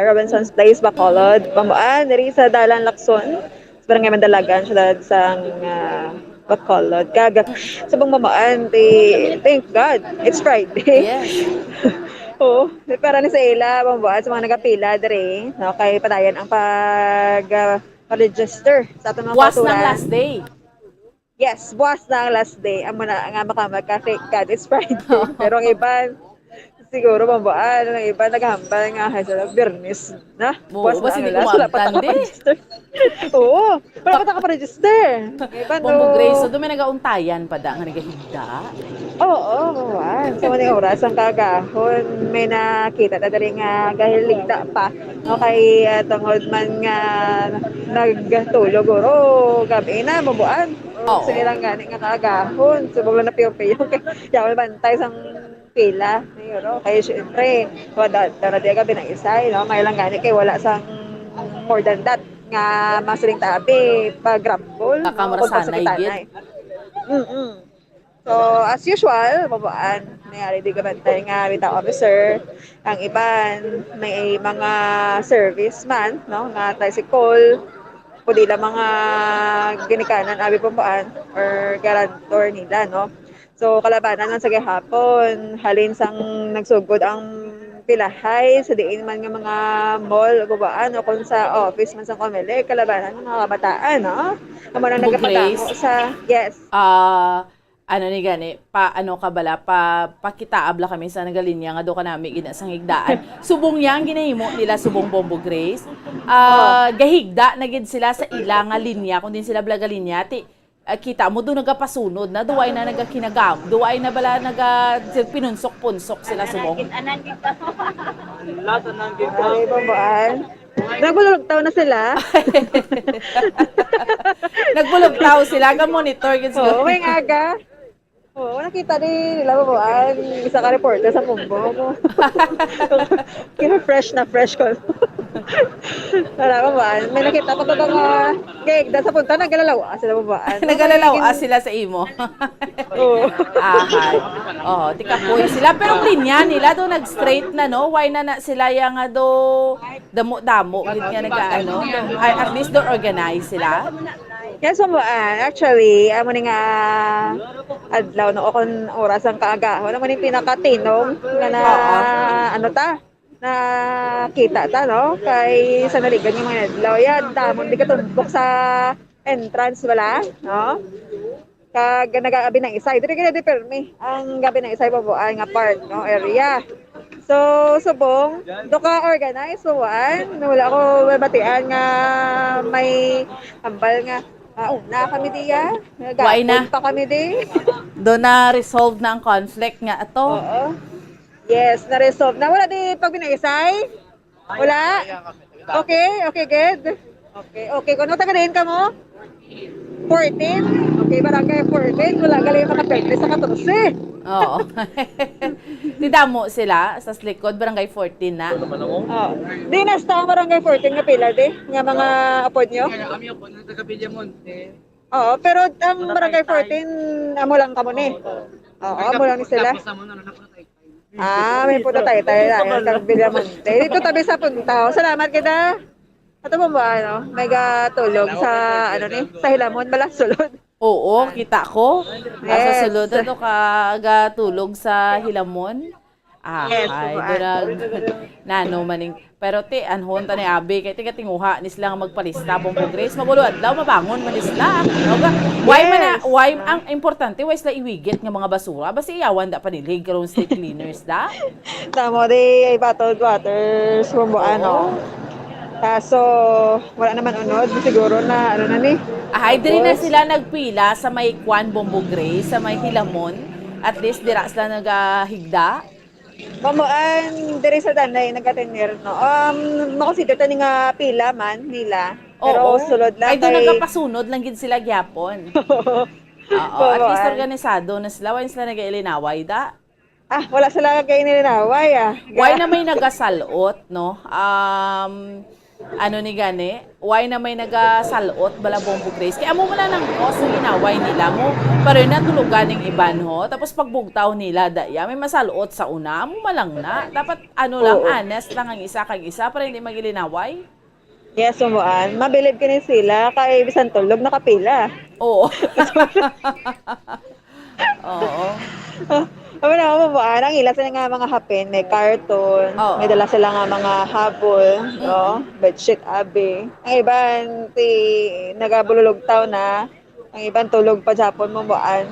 Robinson's Place, Bacolod. Pamuan, dari sa Dalan Lacson. Sa barangay Mandalagan, siya sa Bacolod. Kaga, sa bang mamaan, thank God, it's Friday. Yes. Oo, para ni sa ila, pambuan sa mga nagapila dari, no, kay padayan ang pag-register sa ating mga buwas kauturan. ng last day. Yes, buwas ng last day. Ang mga nga makamag-thank God, it's Friday. Pero ang iba, siguro pambuan, ang iba naghambal nga sa Biyernes na. Buwas na ang last, wala pa register. Oo, wala pa register. Bombo Grace, so doon may nagauntayan pa da, nga nagahigda. Oo, mawan. Sa mga oras ang kagahon, may nakita na dali nga gahiligda pa. Okay, tungod man nga nagtulog oro, gabi na, mabuan. Sa ilang gani nga kagahon, subong na piyo-piyo. Kaya bantay sang pila. Kaya syempre, dara di gabi ng isay, no? Kaya lang gani kay wala sang more than that nga masiling tabi, pag-grambol. Kamarasanay gid. So, as usual, babaan, nangyari di gabantay nga bita officer, ang iban, may mga serviceman, no, nga tricycle, pwede lang mga ginikanan, abi pambaan, or garantor nila, no. So, kalabanan lang sa gihapon, halin sang nagsugod ang pilahay, sa diin man nga mga mall, babaan, o kung sa office man sa Comelec, kalabanan ng mga kabataan, no. Ang mga nagkapatango sa, yes. Ano ni gani, ano ka bala, pakitaabla kami sa nagalinya nga do ka namin ginasang higdaan. Subong yang ginahimo nila subong Bombo Grace. Gahigda na gid sila sa ilang nga linya, kung din sila blaga linya, kita mo doon nagapasunod na, duway na nagakinagam, duway na bala pinunsok-punsok sila subong. Ay, bambaan. Nagbulugtaw na sila. Nagbulugtaw sila, ga-monitor. Oo, may aga. Oo, nakita nila babaan. Isa ka reporter sa Mumbo. Kina fresh na fresh ko. Wala ba ba? May nakita ko ba mga gig sa punta, nagalalawa sila ba ba? Nagalalaw sila sa imo. Oo. Ahay. Oh, tikapoy sila. Pero linya nila do nag-straight na, no? Why na sila yang nga do damo-damo. Git nga nag-ano. At least do organize sila. Yes, actually, amo ni nga adlaw no akong oras ang kaagahon. Amo ni pinakatinom nga na ano ta? Na kita ta no kay sa naligan yung mga adlaw yan damon di ka tumbok sa entrance wala no kag nagaabi ng isa diri kaya di permi ang gabi ng isa babuan nga part no area so subong do ka organize buwan wala ko mabatian nga may ambal nga una kami diya Why na? pa kami di Do na resolve na ang conflict nga ato. Oo. Yes, na-resolve na. Wala di pag binaisay? Wala? Okay, good. Okay. Kung tagadahin ka mo? 14? Okay, barangay 14. Wala galing makapagpili sa 14. Oo. Tidamo sila sa likod, barangay 14 na. Oo. Di nasta ang barangay 14 nga pila di? Nga mga apod nyo? Oo, pero ang barangay 14, amo lang kamo ni. Oo, amo lang ni sila. May punta tayo na. Kang Villamonte. Dito tabi sa punta. Salamat kita. Ato mo ba, ano? May tulog sa, sa Hilamon, bala, sulod. Oo, kita ko. Yes. Sa sulod ito kagatulog sa Hilamon. Yes, Ay, oo, durag nano maning. Pero ti anhon ta ni Abi kay tiga tinguha ni sila nga magpalista Bombo Grace magulo adlaw mabangon man sila. No ga? Why ang importante why sila iwigit nga mga basura basi iyawan da panilig karon state cleaners da. Tamo di ay bottled water sumbo ano. Kaso wala naman unod siguro na ano na ni. Ay diri na sila nagpila sa may Kwan Bombo Grace sa may Hilamon. At least dira sila nagahigda. Mamuan diri sa danay nagatenir no. Makonsider tani nga pila man nila. Pero sulod lang ay doon nagapasunod lang gid sila gyapon. Oo, at least organisado na sila. Why sila nag-ilinaway da? Wala sila nag-ilinaway Why na may nagasalot, no? Ano ni gani? Why na may nagasalot bala Bombo Grace? Kaya amo mo na ng cause ng inaway nila mo. Pero na tulugan ng iban ho. Tapos pagbugtaw nila, daya may masalot sa una. Amo malang na. Dapat honest lang ang isa kag isa para hindi magilinaway. Yes, umuan. Mabilib ka sila kay bisan tulog nakapila. Oo. Oo. Ano na mo ba? Ang ilan sila nga mga hapin, may carton, may dala sila nga mga habol, no? Bedsheet abi. Ang iban nagabululog taw na, ang iban tulog pa Japon mo buan.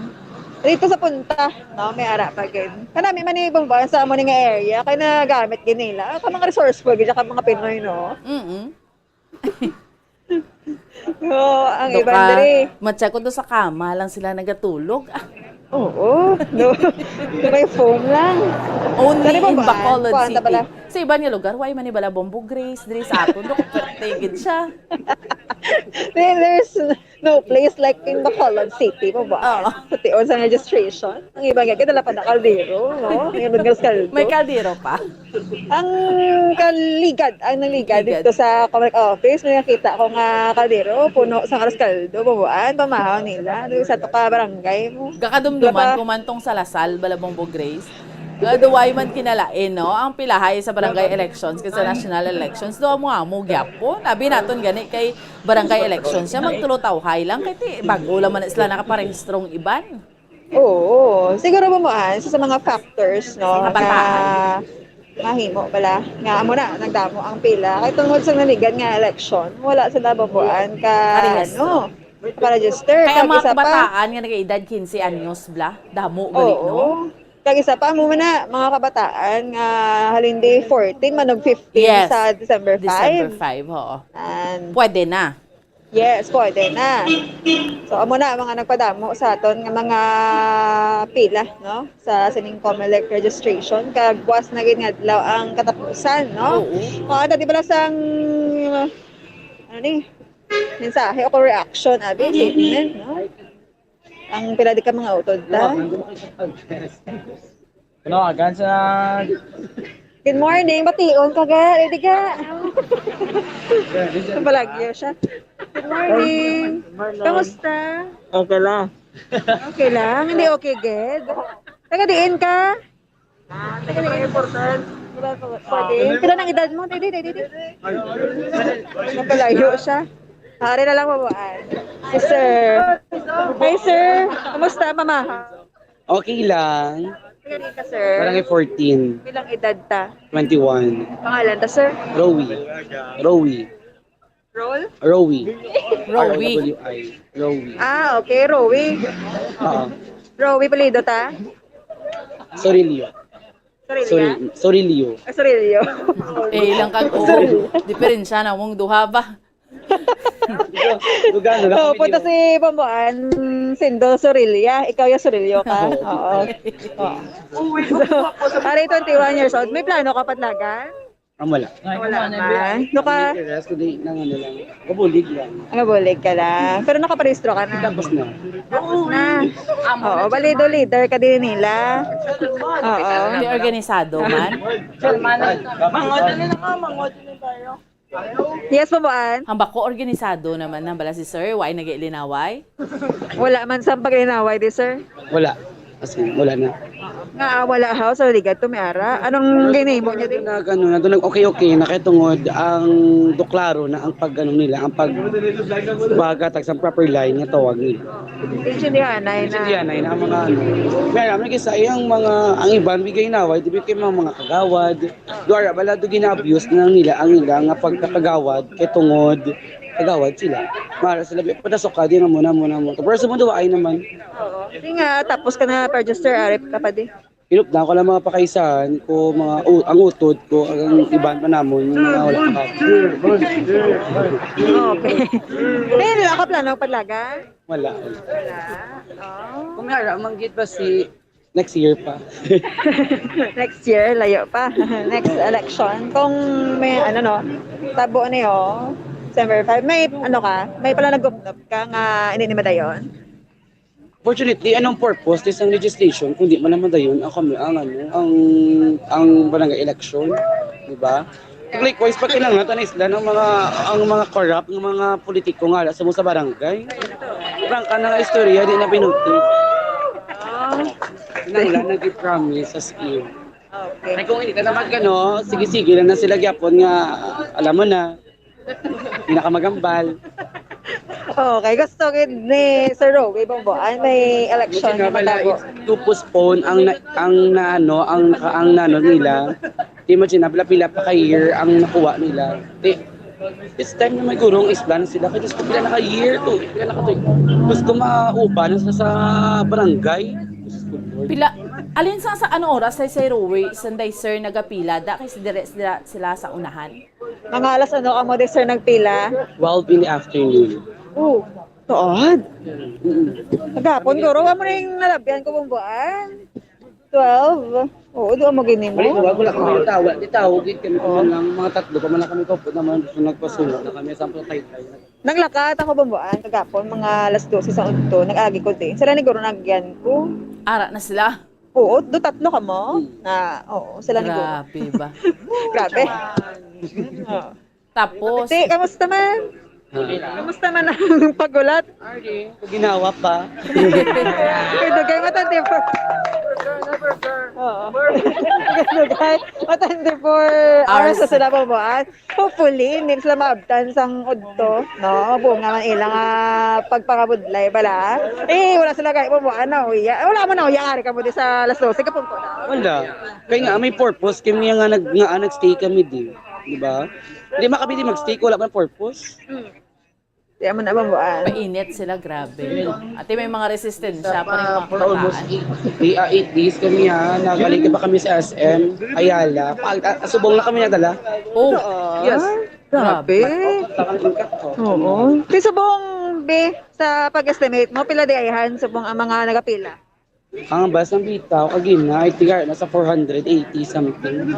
Dito sa punta, no, may ara pa gid. Kanami man ibang buan sa amo nga area kay nagamit gid nila. Ka mga resourceful gid ka mga Pinoy, no? Ang iban diri. Matcha ko do sa kama lang sila nagatulog. Oo. No. May foam lang. Only in Bacolod City. Sa iba nga lugar, why man ibala Bombo Grace, diri sa aton, tigid siya. There's no place like in Bacolod City, po ba? Sa tiyon sa registration. Ang iba nga, kadala pa na kaldero, no? Ngayon nga kaldo. May kaldero pa? Ang naligad dito sa Comelec office, may nakita ko nga kaldero, puno sa karas kaldo, bubuan, pamahaw nila. Doon sa Tuka barangay mo. Gakadumduman kumantong sa Lasal, bala Bombo Grace. Gaduway man kinalain, no? Ang pilahay sa barangay elections kasi sa national elections. Doon mo nga mo gyapon. Labi naton gani kay barangay elections. Siya magtulotawhay lang kay bago laman sila nakaparehistrong iban. Oo. Siguro ba sa mga factors, no? Na mahimo pala. Nga mo na, nagdamo ang pila. Kaya tungkol sa naligan nga election, wala sila babuan ka, ano? Pa-register. Kaya mga kabataan nga nag-edad 15 anyos bla, damo galit, no? Kag isa pa mo na mga kabataan nga halindi 14 manog 15 sa December 5. December 5, oo. Pwede na. Yes, pwede na. So amo na mga nagpadamo sa aton nga mga pila, no? Sa sining Comelec registration kag buwas na gid nga adlaw ang katapusan, no? Oo. Di bala sang mensahe o reaction abi statement, no? Ang pila di ka mga utod ta. Ano agan sa Good morning, bation ka ga, ready ka? Balagyo siya. Good morning. Kamusta? Okay lang. Okay lang, hindi okay, good. Taga diin ka? Taga diin. Pila ng edad mo? Didi. Napalayo siya. Hari na lang babaan. Yes, sir. Hi, sir. Kamusta, mama? Okay lang. Taga diin ka, sir? Barangay 14. Bilang edad ta? 21. Pangalan ta, sir? Rowie. Roll? Rowie. Rowie. RWI. Rowie. Ah, okay, Rowie. Oo. Rowie, palido ta? Sorilio. Sorilio. Sorilio. Ilang kag diferensya na mong duha ba? So, punta si Pambuan, Sindo Sorilia. Ikaw yung Sorilio ka? Oo. Ari 21 years old. May plano ka patlagan? Wala. Wala man. No ka? Kundi nang ano lang. Kabulig lang. Nabulig ka lang. Pero nakaparehistro ka na? Tapos na. Tapos na. Oo, balido leader ka din nila. Oo. Hindi organisado man. Yes, Pambuan. Hambak ko organisado naman ng bala si Sir. Why nag-ilinaway? Wala man sa paglinaway di, sir? Wala. As in, wala na. Nga, wala ho. Sa ligat to, may ara. Anong ginimo niya din? Nag okay, nakitungod ang doklaro na ang nila, ang pagbagatag sa proper line nga tawag nila. Intindihanay na. Intindihanay na ang mga ano. Meron naman kasi ang mga, ang iban bigay naway, di ba kayo mga kagawad. Duwara, bala do gina-abuse na nila ang nila nga pagkakagawad, kay tungod, kagawad sila. Mara sila, padasok ka, di na muna. Pero sa mundo, ay naman. Oo. Hindi nga, tapos ka na register, arip ka pa di. Inup na ako lang mga pakaisahan ko, ang utod ko, ang iban pa namon, yung mga wala pa. Okay. Eh, wala ka plano paglaga? Wala. Kung nga, manggit pa si next year pa. Next year, layo pa. Next election. Kung may, tabo na yun, December 5, may, may pala nag-upnop ka nga, hindi ni Madayon? Fortunately, anong purpose this ang legislation kung di man naman dayon ang barangay election, di ba? Likewise, pag kailangan na isla ng mga corrupt ng mga politiko nga sa mga barangay. Prangka na nga istorya, di na pinuti. Nangla nag-promise sa scheme. Okay. Kung hindi ka naman sige lang na sila gyapon nga, alam mo na, pinakamagambal. Okay, gusto ni Sir Rowie Bambuan, may election na matago. To postpone ang nila. Di mo pila pa ka-year ang nakuha nila. It's time na may gurong islan sila. Kaya gusto pila naka-year to. Gusto mauban sa barangay. Alin sa ano oras sa Sir Rowie, sanday Sir nagapila, da kasi sila sa unahan? Mga alas ka mo di Sir nagpila? 12 in the afternoon. Tuod? Nagapon, guro, mo na yung nalabyan ko Bambuan. 12? Oo, doon mo gini mo. Wala kami tawa. Di tawag kami lang mga tatlo. Pamala kami kapot naman. Nagpasunod na kami. Sample tayo. Naglakat ako Bambuan, kagapon, mga alas 12 sa unto. Nag-agi ko din. Sila ni guro nagyan ko. Ara na sila? Oo, tatlo ka mo. Sila ni guro. Grabe ba? Grabe. Tapos? Kamusta man? Kamusta man ang pagulat? Ginawa pa. Dugay matandi for... Matandi for hours sa sila Bambuan. Hopefully, hindi sila maabtan sang udto. No? Buong naman ilang pagpangabudlay bala. Wala sila kahit Bambuan na uya. Wala mo na uya, ari ka mo di sa alas 12. Kapun ko na. Wala. Kaya nga, may purpose. Kami nga nag-stay kami din. Diba? Hindi makabili mag-stay ko. Wala man purpose. Kaya mo na Bambuan. Mainit sila, grabe. Ate may mga resistensya pa rin mga for almost 8 days kami nagaling pa kami sa SM, Ayala. Subong na kami nadala. Oh, yes. Grabe. Oo. Kaya subong, sa pag-estimate mo, pila di ayahan subong ang mga nagapila? Ang bas ng bitaw, kagina, ay tigar na sa 480 something.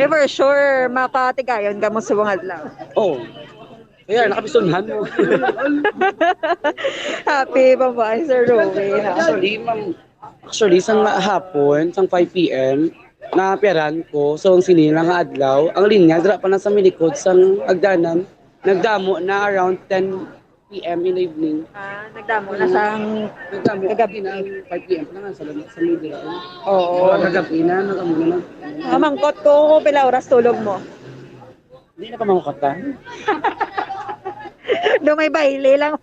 For sure, makatigayon ka mo subong adlaw. Oo. Kaya, nakapisunhan mo. Happy Bambuan, Sir Rowie. Actually, sang hapon, sang 5 p.m., naperan ko, so ang sinila nga adlaw, ang linya, dira pa na sa milikod, sang agdanan, nagdamo na around 10 p.m. in the evening. Nagdamo na sa kagabi na 5 p.m. na nga sa media. Oo. Kagabi na, nagamuna na. Mangkot ko, pila oras tulog mo? Hindi na pa mamukata. Do may baile lang.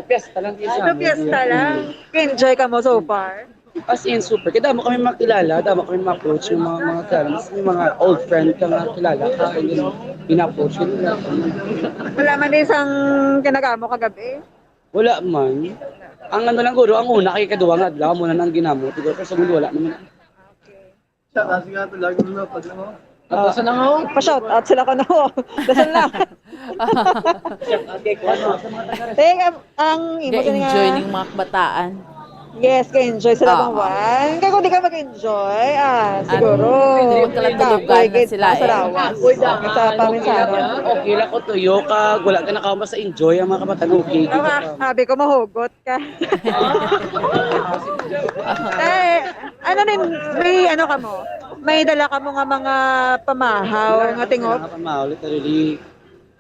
Piyesta lang. Piyesta lang. Enjoy ka mo so far? As in, super. Kaya damo kami makilala, damo kami ma-approach ng mga clients, yung mga old friend ka nga kilala ka, and then ina-approach nila. Wala man din isang kinagamo kagabi? Wala man. Ang ano lang guro, ang una kay kaduwa nga adlaw muna nang ginamot. Pero sa mundo wala naman. Siya, kasi nga ito, lagi mo na pag ano. Dasal lang ako. Pa-shout out sila ko na ako. Dasal lang. Teka, ang imo Ga-enjoy ng mga kabataan. Yes, ka-enjoy sila bang one. Kaya kung di ka mag-enjoy, siguro. Magkalatulugan na sila Sa lawas. Sa paminsaron. Okay lang ko tuyo ka, wala ka nakama sa enjoy ang mga kabataan. Okay. Sabi ko, mahugot ka. Ano din, may ano ka mo? May dala ka mo nga mga pamahaw, nga tingop? Pamahaw, literally.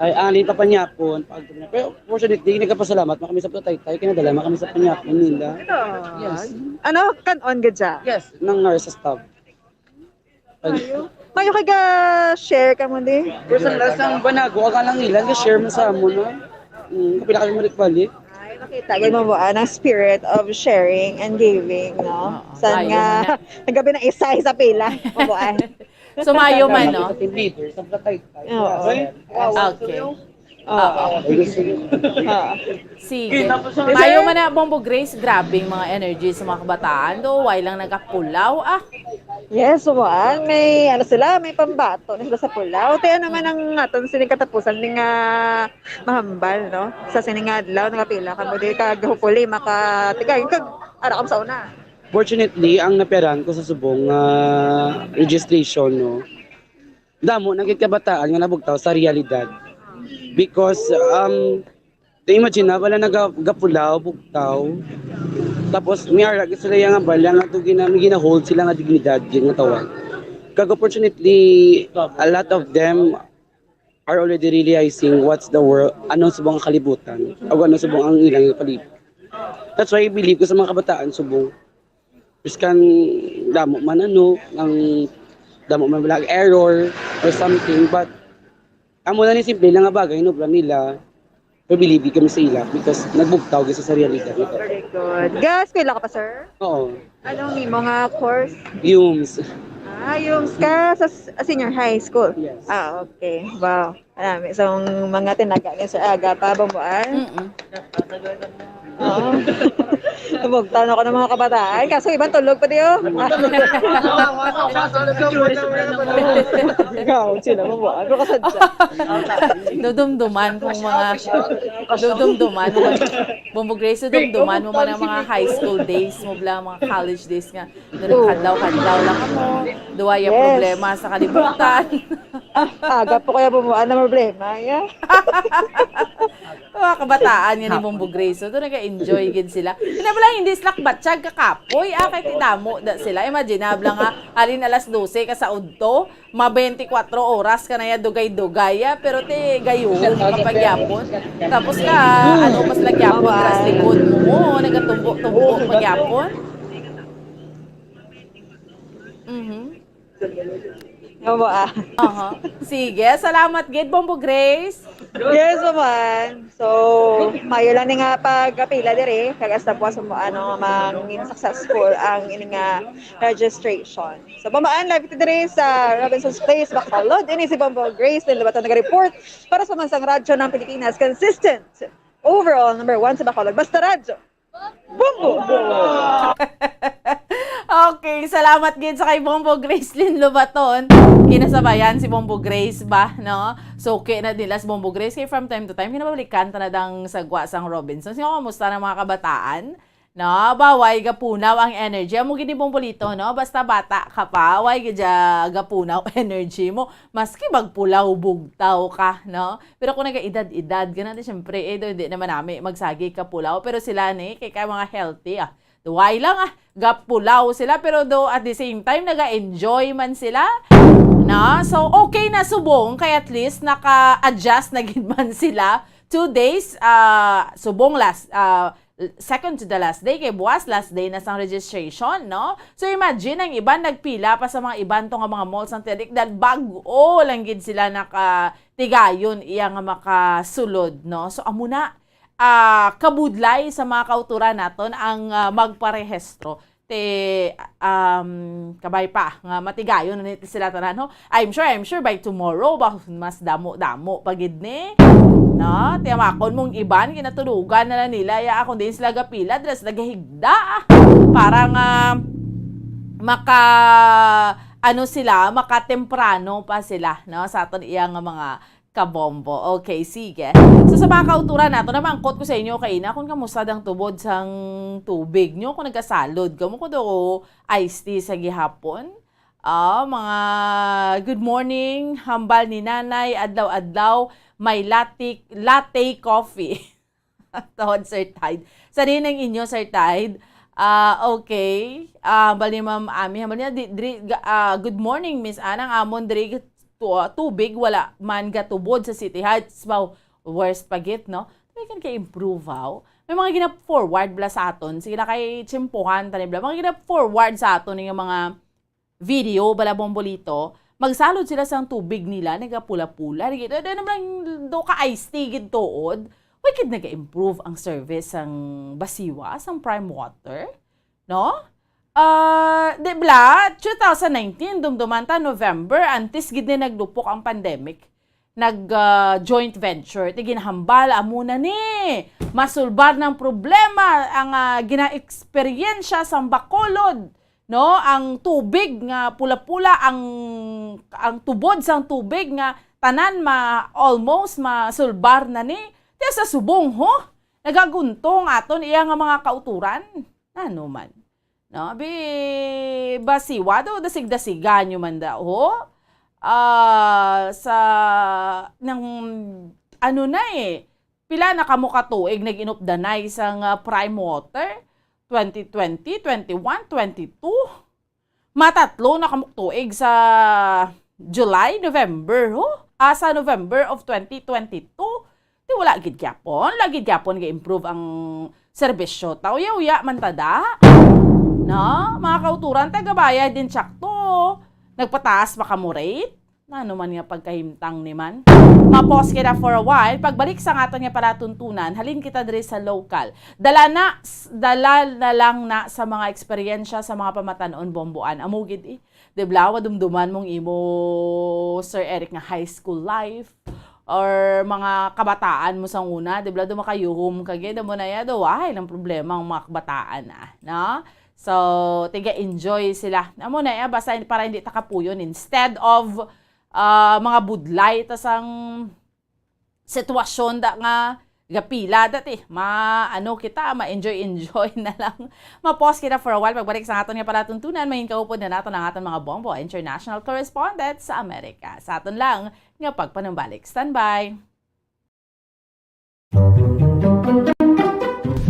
Ay, ani pa panyapon. Pero fortunately, nagkapasalamat kami sa Taytay, kinadala kami sa panyapon nila. Yes. Ano, kanon gadya? Yes, nang nurse staff. Mayo kay ga share ka mo di? Person lasang banago, aga lang nila, share mo sa amo na. Kapila kami balik-balik. Makita mo mo ang spirit of sharing and giving, no? San nga, nagabi na isa sa pila. Mabuan. Sumayo man, no? Team leader, sa Taytay. Okay. Sige. Mayo man na, Bombo Grace, grabing mga energy sa mga kabataan. Do, why lang nagkapulaw, Yes, sumaan. May, ano sila, may pambato na sila sa pulaw. Kaya naman ang aton sining katapusan ng mahambal, no? Sa sining adlaw, nakapila ka mo di kagahupuli, makatigay. Arakam sa una. Fortunately, ang naperan ko sa subong registration, no, damo nagkikabataan nga nabugtaw sa realidad. Because, imagine na, wala nagapulaw, bugtaw, tapos may arag sila yung bala nga ito gina-hold sila nga dignidad, yung tawag. Unfortunately, a lot of them are already realizing what's the world, ano subong ang kalibutan, o ano subong ang ilang palibot. That's why I believe ko sa mga kabataan subong. Just kan damo man ano, ang damo man wala error or something, but amo na ni simple lang nga bagay no plan nila. Pero believe kami sa ila because nagbugtaw gyud sa realidad nito. Very good. Gas, kailan ka pa, sir? Oo. Anong imo nga course? Yums. Yums ka sa senior high school? Yes. Okay. Wow. Marami. So, mga tinaga niya sa aga pa, bambuan? Oo. Tumugtan ako ng mga kabataan. Kaso ibang tulog pa diyo. Ikaw, sila mo ba? Ano kasadya? Dudumduman kung mga dudumduman Bombo Grace, dudumduman mo man ang mga high school days mo bla, mga college days nga. Kadlaw lang mo. Duwaya problema sa kalibutan. Aga po kaya bumuan na problema. Yeah. Mga kabataan yan ni Bombo Grace. So, doon nag-enjoy gid sila. Pala hindi sila batsyag kakapoy. Kahit idamo da sila. Imaginable nga, alin alas 12 ka sa udto, ma 24 oras ka na ya dugay-dugay. Pero te gayuhon kapag yapon. Tapos ka, ano mas lagyapon, tras likod mo, nagatumbok-tumbok magyapon. Sige, salamat gid Bombo Grace. Yes, naman. So, mayo lang ni nga pagkapila dire, kagasta po sa ano mangin successful ang ini nga registration. So, pamaan live dire sa Robinson's Place, Bacolod. Ini si Bombo Grace, din lubat nag-report para sa Mansang Radyo ng Pilipinas, consistent overall number 1 sa Bacolod. Basta radyo. Bombo! Okay, salamat gid sa kay Bombo Grace Lynn Lobaton. Kinasabayan si Bombo Grace ba, no? So, okay na nila si Bombo Grace. Kaya from time to time, kinabalikan tanadang sagwa sang Robinson. Sino kamusta ng mga kabataan? No, baway gapunaw ang energy. Amo gid ni Bombolito, no? Basta bata ka pa, way gid gapunaw energy mo. Maski magpulaw bugtaw ka, no? Pero kung naga-edad-edad ka na, syempre, hindi naman namin magsagi ka pulaw. Pero sila ni, kay mga healthy, Duway lang gapulaw sila pero at the same time naga-enjoy man sila. Na? So okay na subong kay at least naka-adjust na gid man sila. 2 days subong second to the last day kay buwas last day na sang registration, no? So imagine ang iban nagpila pa sa mga iban to nga mga malls ng Tirik dahil bago lang gid sila nakatigayon iya nga makasulod, no? So amo na kabudlay sa mga kauturan naton ang magparehistro kabay pa nga matigayon na nito sila tanan, no? I'm sure by tomorrow mas damo pagid ni, no? Tiyamakon mong iban kinatulugan na nila ya akong din sila gapila dres nagahigda parang makatemprano pa sila, no? Sa aton iyang mga kabombo. Okay, sige. So sa mga kauturan nato naman angkot ko sa inyo kaina kung kamusta ang tubod sang tubig nyo kung nagasalod kamo ko do iced tea sa gihapon. Mga good morning, hambal ni nanay, adlaw-adlaw, may latte coffee. Tawad Sir Tide. Sa rin ang inyo Sir Tide. Okay. Bali ma'am Ami, hambal niya good morning Miss Anang amon diri tubig wala man gatubod sa City Heights. Wow, worst pagit, no? May kan kay improve may mga ginap-forward bla sa aton. Sige na kay tsimpuhan tani bla. Mga ginap-forward sa aton ng mga video bala bombolito. Magsalod sila sa tubig nila nagapula-pula. Gito naman do ka iced tea gid tuod. Way kid naga-improve ang service sang basiwa sang Prime Water, no? Dibla, 2019, dumdumanta November, antes gid ni naglupok ang pandemic. Joint venture, ginahambal, amuna ni, masulbar ng problema, ang gina-experiensya sa Bacolod, no? Ang tubig nga pula-pula, ang tubod sang tubig nga tanan almost masulbar na ni. Tiya sa subong, nagaguntong aton iya nga mga kauturan. Ano man. No, basiwa daw dasig-dasiga nyo man daw, sa pila na kamo katuig nag-inupdanay sang Prime Water 2020, 21, 22. Matatlo na kamo tuig sa July, November, sa November of 2022. Di wala gid gyapon, lagi gyapon ga-improve ang serbisyo. Tawya-uya man tada. No, mga kauturan, tagabayad din tsakto. Nagpataas pa kamo rate. Ano man nga pagkahimtang ni man. Mapos kita for a while. Pagbalik sa nga niya palatuntunan, halin kita diri sa local. Dala na lang na sa mga eksperyensya sa mga pamatanon bomboan. Amugid Dibla, dumduman mong imo, Sir Eric, nga high school life. Or mga kabataan mo sa una. Dibla, dumakayuhom kagay. Damo na ya, ay, ng problema ang mga kabataan no? So, tiga-enjoy sila. Amo na basta para hindi takapuyon. Instead of mga budlay, tas ang sitwasyon nga gapila dati. Ma-enjoy na lang. Ma-pause kita for a while. Pagbalik sa aton nga palatuntunan, mahin kaupod na natin ang aton mga bombo international correspondent sa Amerika. Sa aton lang nga pagpanumbalik. Standby!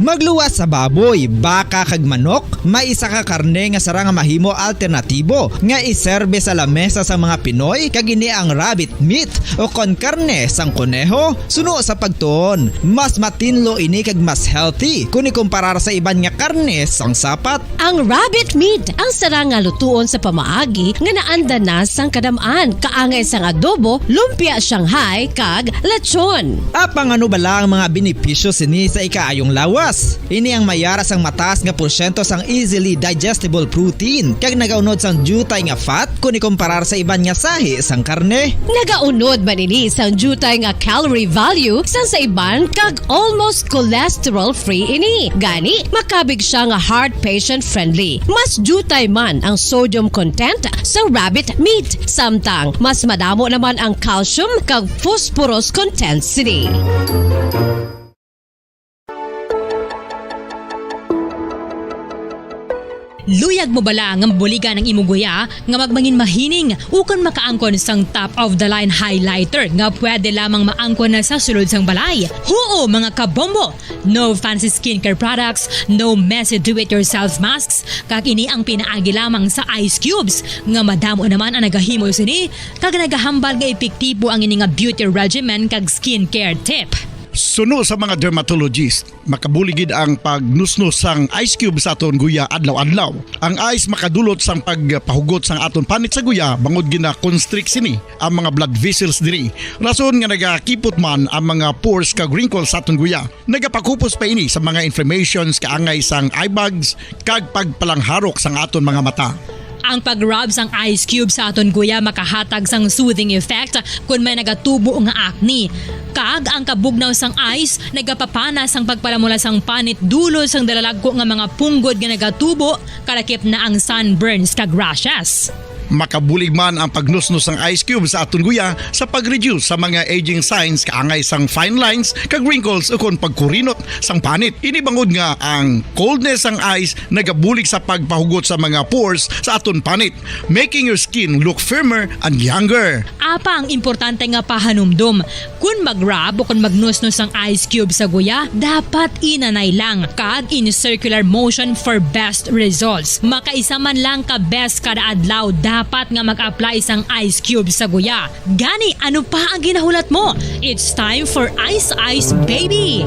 Magluwas sa baboy, baka kag manok, may isa ka karne nga sarang mahimo alternatibo nga iserbe sa lamesa sa mga Pinoy kag ini ang rabbit meat o kon karne sang kuneho. Suno sa pagtuon, mas matinlo ini kag mas healthy kung ikumparar sa iban nga karne sang sapat. Ang rabbit meat ang sarang nga lutuon sa pamaagi nga naanda na sang kadamaan, kaangay sang adobo, lumpia Shanghai kag lechon. Apang ano bala ang mga benepisyo sini sa ikaayong lawas? Ini ang mayara sang mataas nga porsyento sang easily digestible protein kag nagaunod sang jutay nga fat kung ikumparar sa iban nga sahi sang karne. Nagaunod man ini sang jutay nga calorie value sang sa iban kag almost cholesterol free ini. Gani makabig siya nga heart patient friendly. Mas jutay man ang sodium content sa rabbit meat, samtang mas madamo naman ang calcium kag phosphorus content sini. Luyag mo bala nga buligan ng imuguya nga magmangin mahining ukon makaangkon sang top of the line highlighter nga pwede lamang maangkon na sa sulod sang balay. Huo mga kabombo! No fancy skincare products, no messy do-it-yourself masks, kag ini ang pinaagi lamang sa ice cubes nga madamo naman ang nagahimo sini kag nagahambal nga epektibo ang ini nga beauty regimen kag skincare tip. Suno sa mga dermatologist, makabuligid ang pagnusnos sang ice cube sa aton guya adlaw-adlaw. Ang ice makadulot sang pagpahugot sang aton panit sa guya bangod gina-constrict sini ang mga blood vessels diri. Rason nga nagakipot man ang mga pores kag wrinkles sa aton guya. Nagapakupos pa ini sa mga inflammations kaangay sang eye bags kag pagpalangharok sang aton mga mata. Ang pag-rub sang ice cube sa aton guya makahatag sang soothing effect kung may nagatubo nga acne. Kag ang kabugnaw sang ice nagapapana sang pagpalamula sang panit dulo sang dalalagko nga mga punggod nga nagatubo kalakip na ang sunburns kag rashes. Makabulig man ang pagnusnos ng ice cube sa aton guya sa pag-reduce sa mga aging signs kaangay sang fine lines kag wrinkles ukon pagkurinot sang panit. Ini bangod nga ang coldness sang ice nagabulig sa pagpahugot sa mga pores sa aton panit, making your skin look firmer and younger. Apa ang importante nga pahanumdum, kung mag-rub o kung magnusnos ang ice cube sa guya, dapat inanay lang kag in circular motion for best results. Makaisa man lang ka best kada adlaw dapat nga mag-apply sang ice cube sa guya. Gani, ano pa ang ginahulat mo? It's time for Ice Ice Baby!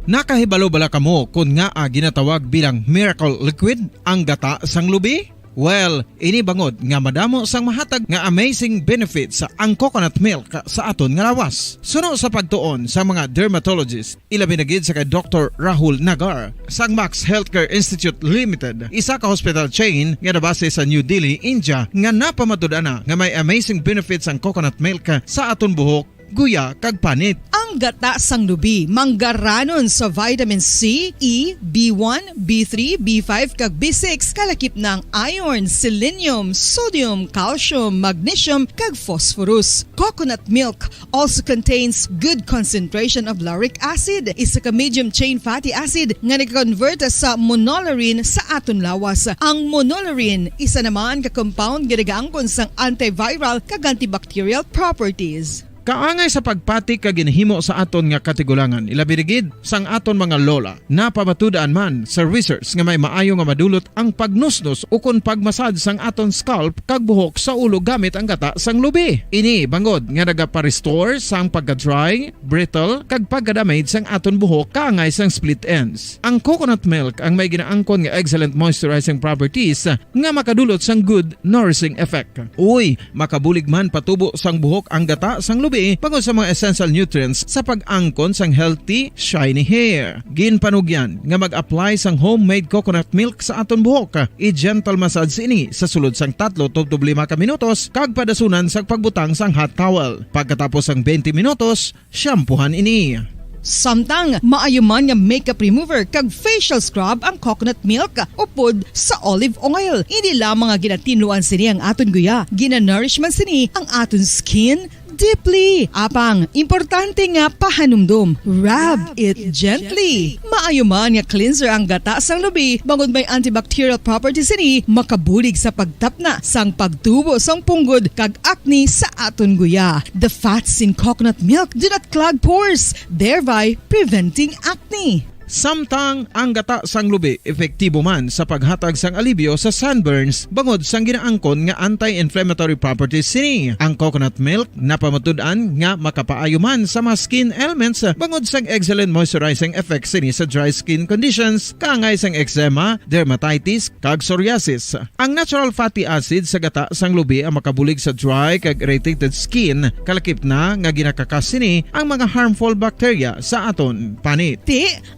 Nakahibalo bala kamo kung nga ginatawag bilang miracle liquid ang gata sang lubi? Well, ini bangod nga madamo sang mahatag nga amazing benefits sa ang coconut milk sa aton nga lawas. Suno sa pagtuon sa mga dermatologist, ilabi na gid sa kay Dr. Rahul Nagar sang Max Healthcare Institute Limited, isa ka hospital chain nga nabase sa New Delhi, India, nga napamatud-ana nga may amazing benefits ang coconut milk sa aton buhok, guya kag panit. Ang gata sang lubi manggaranon sa vitamin C, E, B1, B3, B5 kag B6 kalakip ng iron, selenium, sodium, calcium, magnesium kag phosphorus. Coconut milk also contains good concentration of lauric acid, isa ka medium chain fatty acid nga nag-convert sa monolarin sa aton lawas. Ang monolarin isa naman ka compound nga nagaangkon sang antiviral kag antibacterial properties. Kaangay sa pagpati ka ginhimo sa aton nga katigulangan, ilabirigid sang aton mga lola, napamatudan man sa research nga may maayo nga madulot ang pagnusnos ukon pagmasad sang aton scalp kag buhok sa ulo gamit ang gata sang lubi. Ini bangod nga nagapa-restore sang pagka-dry, brittle kag pagka-damage sang aton buhok kaangay sang split ends. Ang coconut milk ang may ginaangkon nga excellent moisturizing properties nga makadulot sang good nourishing effect. Uy, makabulig man patubo sang buhok ang gata sang lubi pagod sa mga essential nutrients sa pag-angkon sang healthy, shiny hair. Ginpanugyan nga mag-apply sang homemade coconut milk sa aton buhok. I-gentle massage ini sa sulod sang 3 to 5 ka minutos kag padasunan sang pagbutang sang hot towel. Pagkatapos sang 20 minutos, shampoohan ini. Samtang maayo man nga makeup remover kag facial scrub ang coconut milk upod sa olive oil. Hindi lamang nga ginatinluan sini ang aton guya, gina-nourishment sini ang aton skin deeply. Apang, importante nga pahanumdum. Rub it gently. Maayo man nga cleanser ang gata sang lubi, bangod may antibacterial properties ini, makabulig sa pagtapna sang pagtubo sang punggod kag acne sa aton guya. The fats in coconut milk do not clog pores, thereby preventing acne. Samtang ang gata sang lubi epektibo man sa paghatag sang alibyo sa sunburns bangod sang ginaangkon nga anti-inflammatory properties sini. Ang coconut milk napamatud-an nga makapaayo man sa mga skin ailments bangod sang excellent moisturizing effects sini sa dry skin conditions kaangay sang eczema, dermatitis kag psoriasis. Ang natural fatty acid sa gata sang lubi ang makabulig sa dry kag irritated skin kalakip na nga ginakakas sini ang mga harmful bacteria sa aton panit.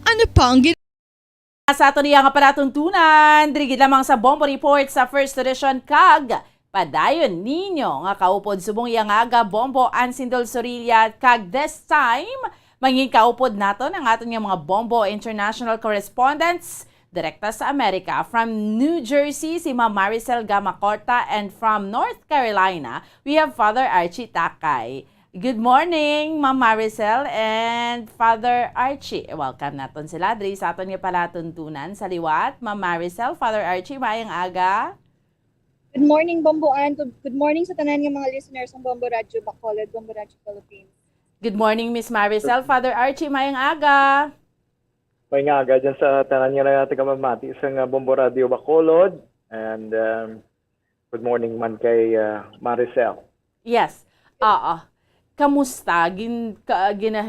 Ano pa ang sa ato niya nga palatuntunan, dirigid lamang sa Bombo Report sa First Edition kag padayon ninyo nga kaupod subong iya nga aga Bombo Ansindol Sorilla kag this time mangin kaupod nato ng aton nga mga Bombo International Correspondents direkta sa Amerika. From New Jersey, si Ma'am Maricel Gamacorta, and from North Carolina, we have Father Archie Takay. Good morning, Ma'am Maricel and Father Archie. Welcome naton sila diri sa aton nga palatuntunan sa liwat. Ma'am Maricel, Father Archie, maayong aga. Good morning, Bomboan. Good morning sa tanan ng mga listeners ng Bombo Radio Bacolod, Bombo Radio Philippines. Good morning, Miss Maricel. Father Archie, maayong aga. May nga aga dyan sa tanan nga na taga-mamati sa Bombo Radio Bacolod. And good morning man kay Maricel. Yes. Kamusta?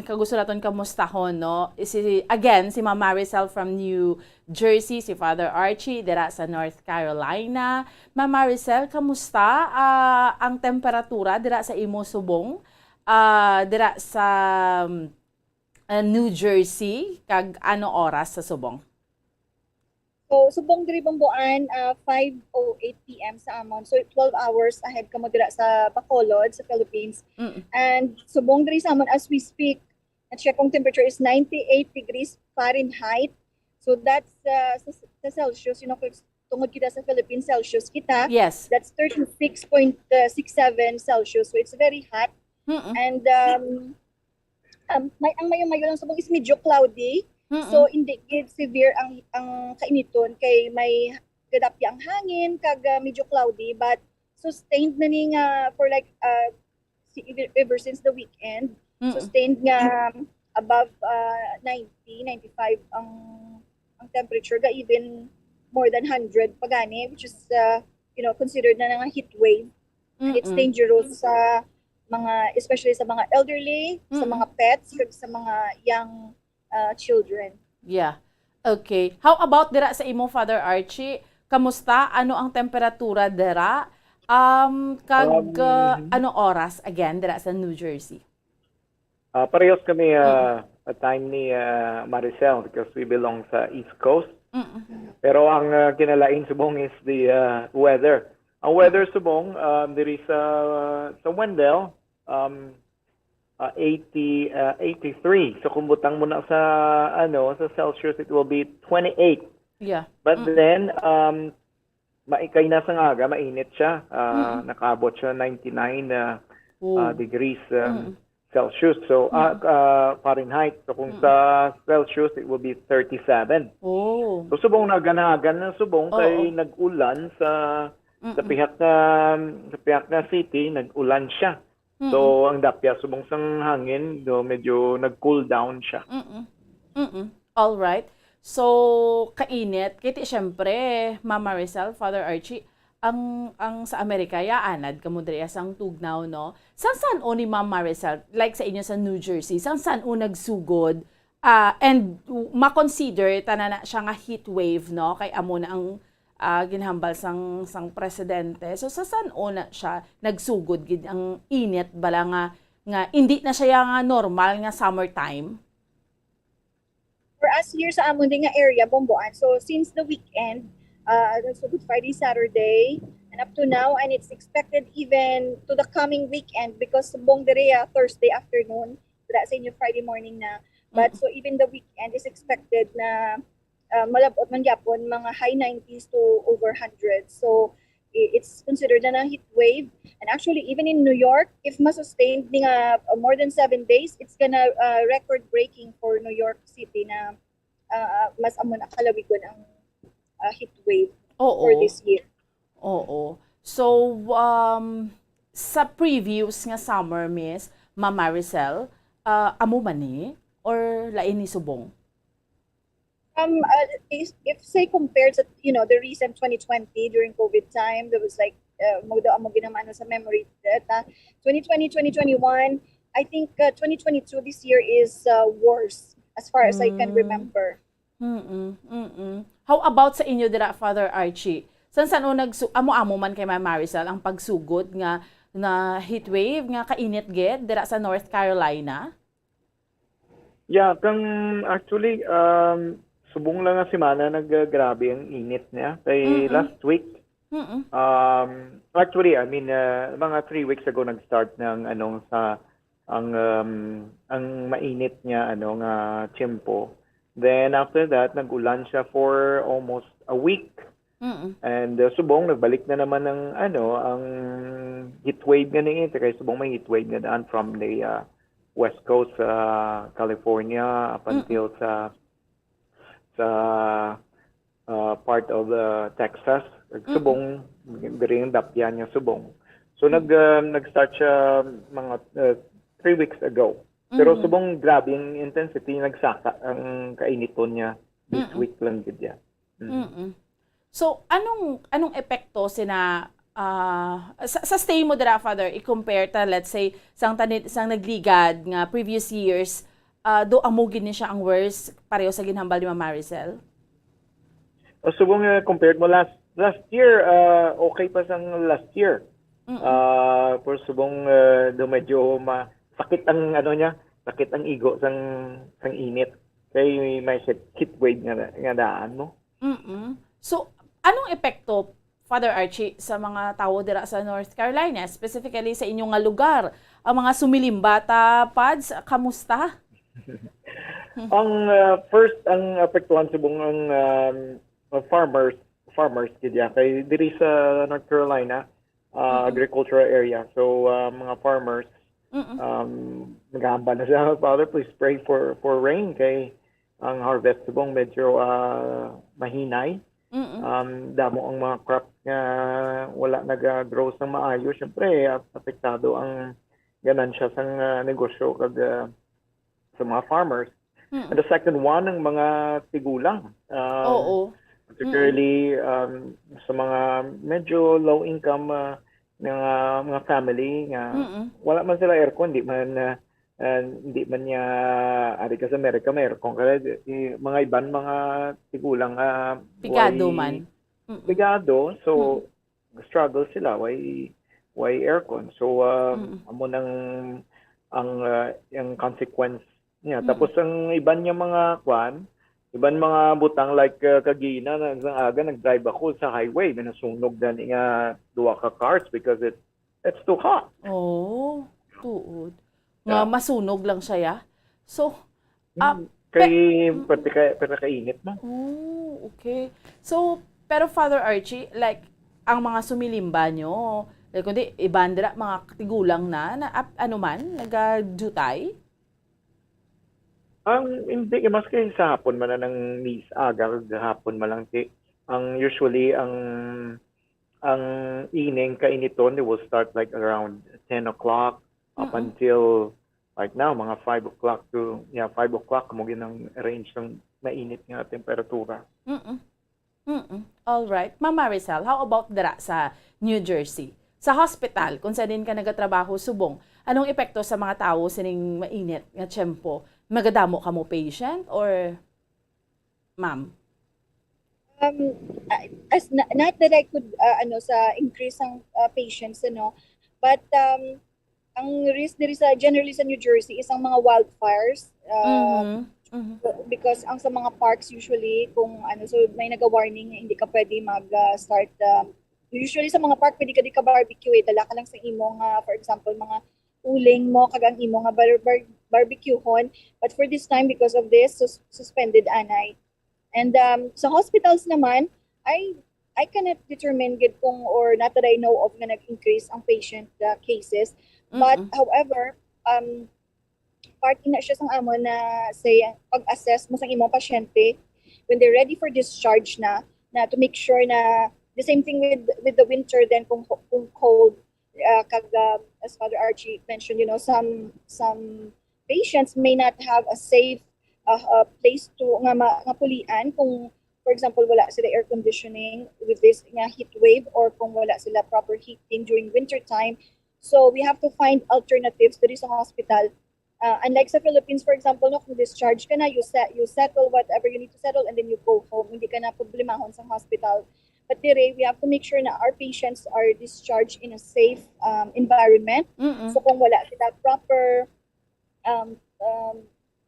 Kagusto natin kamustahon, no? Si Ma'am Maricel from New Jersey, si Father Archie, dira sa North Carolina. Ma'am Maricel, kamusta ang temperatura dira sa imo subong? Dira sa New Jersey, kag ano oras sa subong? So, subong diri Bomboan, 5:08 p.m. sa amon. So, 12 hours ahead kamo dira sa Bacolod, sa Philippines. And subong diri sa amon as we speak, ang check kong temperature is 98 degrees Fahrenheit. So, that's sa Celsius. You know, tungod kita sa Philippines, Celsius kita. Yes. That's 36.67 Celsius. So, it's very hot. And ang mayo-mayo lang subong is medyo cloudy. So hindi gid severe ang kainiton kay may gadapya ang hangin kag medyo cloudy but sustained na ni nga for like ever since the weekend. Sustained nga above 90, 95 ang temperature ga even more than 100 pagani which is considered na nga heat wave. It's dangerous sa mga especially sa mga elderly, sa mga pets, kag sa mga young children. Yeah. Okay. How about dira sa imo, Father Archie? Kamusta? Ano ang temperatura dira? Ano oras again dira sa New Jersey? Parehas kami at time ni Maricel because we belong sa East Coast. Pero ang kinalain subong is the weather. Ang weather subong diri sa Wendell 83. So kung butang mo na sa sa Celsius it will be 28. Yeah. But then maikay na sa aga, mainit siya. Nakaabot siya 99 degrees Celsius. So Fahrenheit. So kung sa Celsius it will be 37. Oh. So subong na ganagan na subong kay nag-ulan sa pihak na city, nag-ulan siya. So, ang dapya, subong sang hangin, medyo nag-cool down siya. All right. So, kainit. Kiti, syempre, Ma'am Maricel, Father Archie, ang sa Amerika, yaanad, kamudriya sang tugnaw, no? San o ni Ma'am Maricel, like sa inyo sa New Jersey, san o nagsugod, and makonsider, tanana siya nga heat wave, no? Kay amo na ang ginhambal sang presidente. So sa saan una siya nagsugod gid ang init bala nga hindi na siya nga normal nga summertime? For us here sa amon nga area Bomboan. So since the weekend, so Good Friday, Saturday, and up to now, and it's expected even to the coming weekend because subong diri Thursday afternoon, so that's inyo Friday morning na. But so even the weekend is expected na malabot man gyapon mga high 90s to over 100. So it's considered na heat wave. And actually even in New York, if ma-sustain nga more than 7 days, it's gonna record breaking for New York City na mas amo na kalawigon ang heat wave for this year. Oo. So sa previous nga summer, Miss Ma'am Maricel, amo man ni or lain ni subong? If say compared to the recent 2020 during COVID time, there was like mo ginamano sa memory data 2020 2021. I think 2022 this year is worse as far as I can remember. How about sa inyo dira, Father Archie? San o amo man kay Ma'am Maricel ang pagsugod nga na heat wave nga kainit gid dira sa North Carolina? Yeah, actually subong lang nga semana naggrabe ang init niya kay last week. Actually, I mean mga 3 weeks ago nag-start ng ang mainit niya nga tiyempo. Then after that nag-ulan siya for almost a week. And subong nagbalik na naman ng ang heat wave nga ni kay subong may heat wave nga daan from the west coast California up until sa part of Texas. Subong diri ang dapyan nga subong. So nag-start siya mga 3 weeks ago. Pero subong grabe ang intensity nagsaka ang kainiton niya this week lang gid ya. So anong epekto sina sa stay mo dira, Father, i-compare ta let's say sang nagligad nga previous years, do amugin ni siya ang worst pareho sa ginhambal ni Ma'am Maricel? Subong compared mo last year, okay pa sang last year. Pero subong do medyo sakit ang sakit ang igo sang init. Kay may heat wave nga daan mo. So anong epekto, Father Archie, sa mga tao dira sa North Carolina, specifically sa inyong nga lugar? Ang mga sumilimbata, Pads, kamusta? Ang first, ang apektuhan subong ang farmers kaya kay diri sa North Carolina, agricultural area. So mga farmers, naghahamba na siya, Father, please pray for rain kay ang harvest subong medyo mahinay. Damo ang mga crop nga wala nag-grow ng maayos. Siyempre, apektado ang ganansya sa negosyo kag sa mga farmers. And the second one, ang mga tigulang. Particularly sa mga medyo low income mga family nga wala man sila aircon, hindi man niya ari ka sa Amerika may aircon kaya mga iban mga tigulang pigado man. Pigado, so struggle sila why aircon. So amo nang ang consequence niya. Tapos ang iban niya mga iban mga butang like kagina sa aga nag-drive ako sa highway na nasunog dani nga duwa ka cars because it's too hot. Tuod. Nga masunog lang siya ya. So kay pati kainit mo. Okay. So pero Father Archie, like ang mga sumilimba nyo, like kundi ibandra mga tigulang na ano man nagdutay? Hindi mas kay sa hapon man na ng aga hapon man lang ang usually ang ining kainiton they will start like around 10 o'clock up until like now mga 5 o'clock to 5 o'clock mo ginang range ng mainit nga temperatura. All right. Ma'am Maricel, how about dira sa New Jersey? Sa hospital, kung saan din ka nagatrabaho subong, anong epekto sa mga tao sining mainit nga tiyempo? Magadamo ka mo patient or ma'am? Not that I could sa increase ang patients but ang risk diri sa generally sa New Jersey is ang mga wildfires because ang sa mga parks usually kung so may naga-warning hindi ka pwede mag-start usually sa mga park pwede ka di ka barbecue dala ka lang sa imong for example mga uling mo kagang imo nga barbecuehon, but for this time because of this suspended anay. And sa hospitals naman I cannot determine gid kung or not that I know of nga nag-increase ang patient cases, but however part na siya sang amon na say pag-assess mo sang imong pasyente when they're ready for discharge na to make sure na the same thing with the winter then kung cold as Father Archie mentioned, some patients may not have a safe place to nga pulian kung for example wala sila air conditioning with this nga heat wave or kung wala sila proper heating during winter time. So we have to find alternatives diri sa hospital. Unlike sa Philippines, for example, kung discharge ka na, you settle whatever you need to settle and then you go home. Hindi ka na problemahon sa hospital. But dire, we have to make sure na our patients are discharged in a safe environment. So kung wala sila proper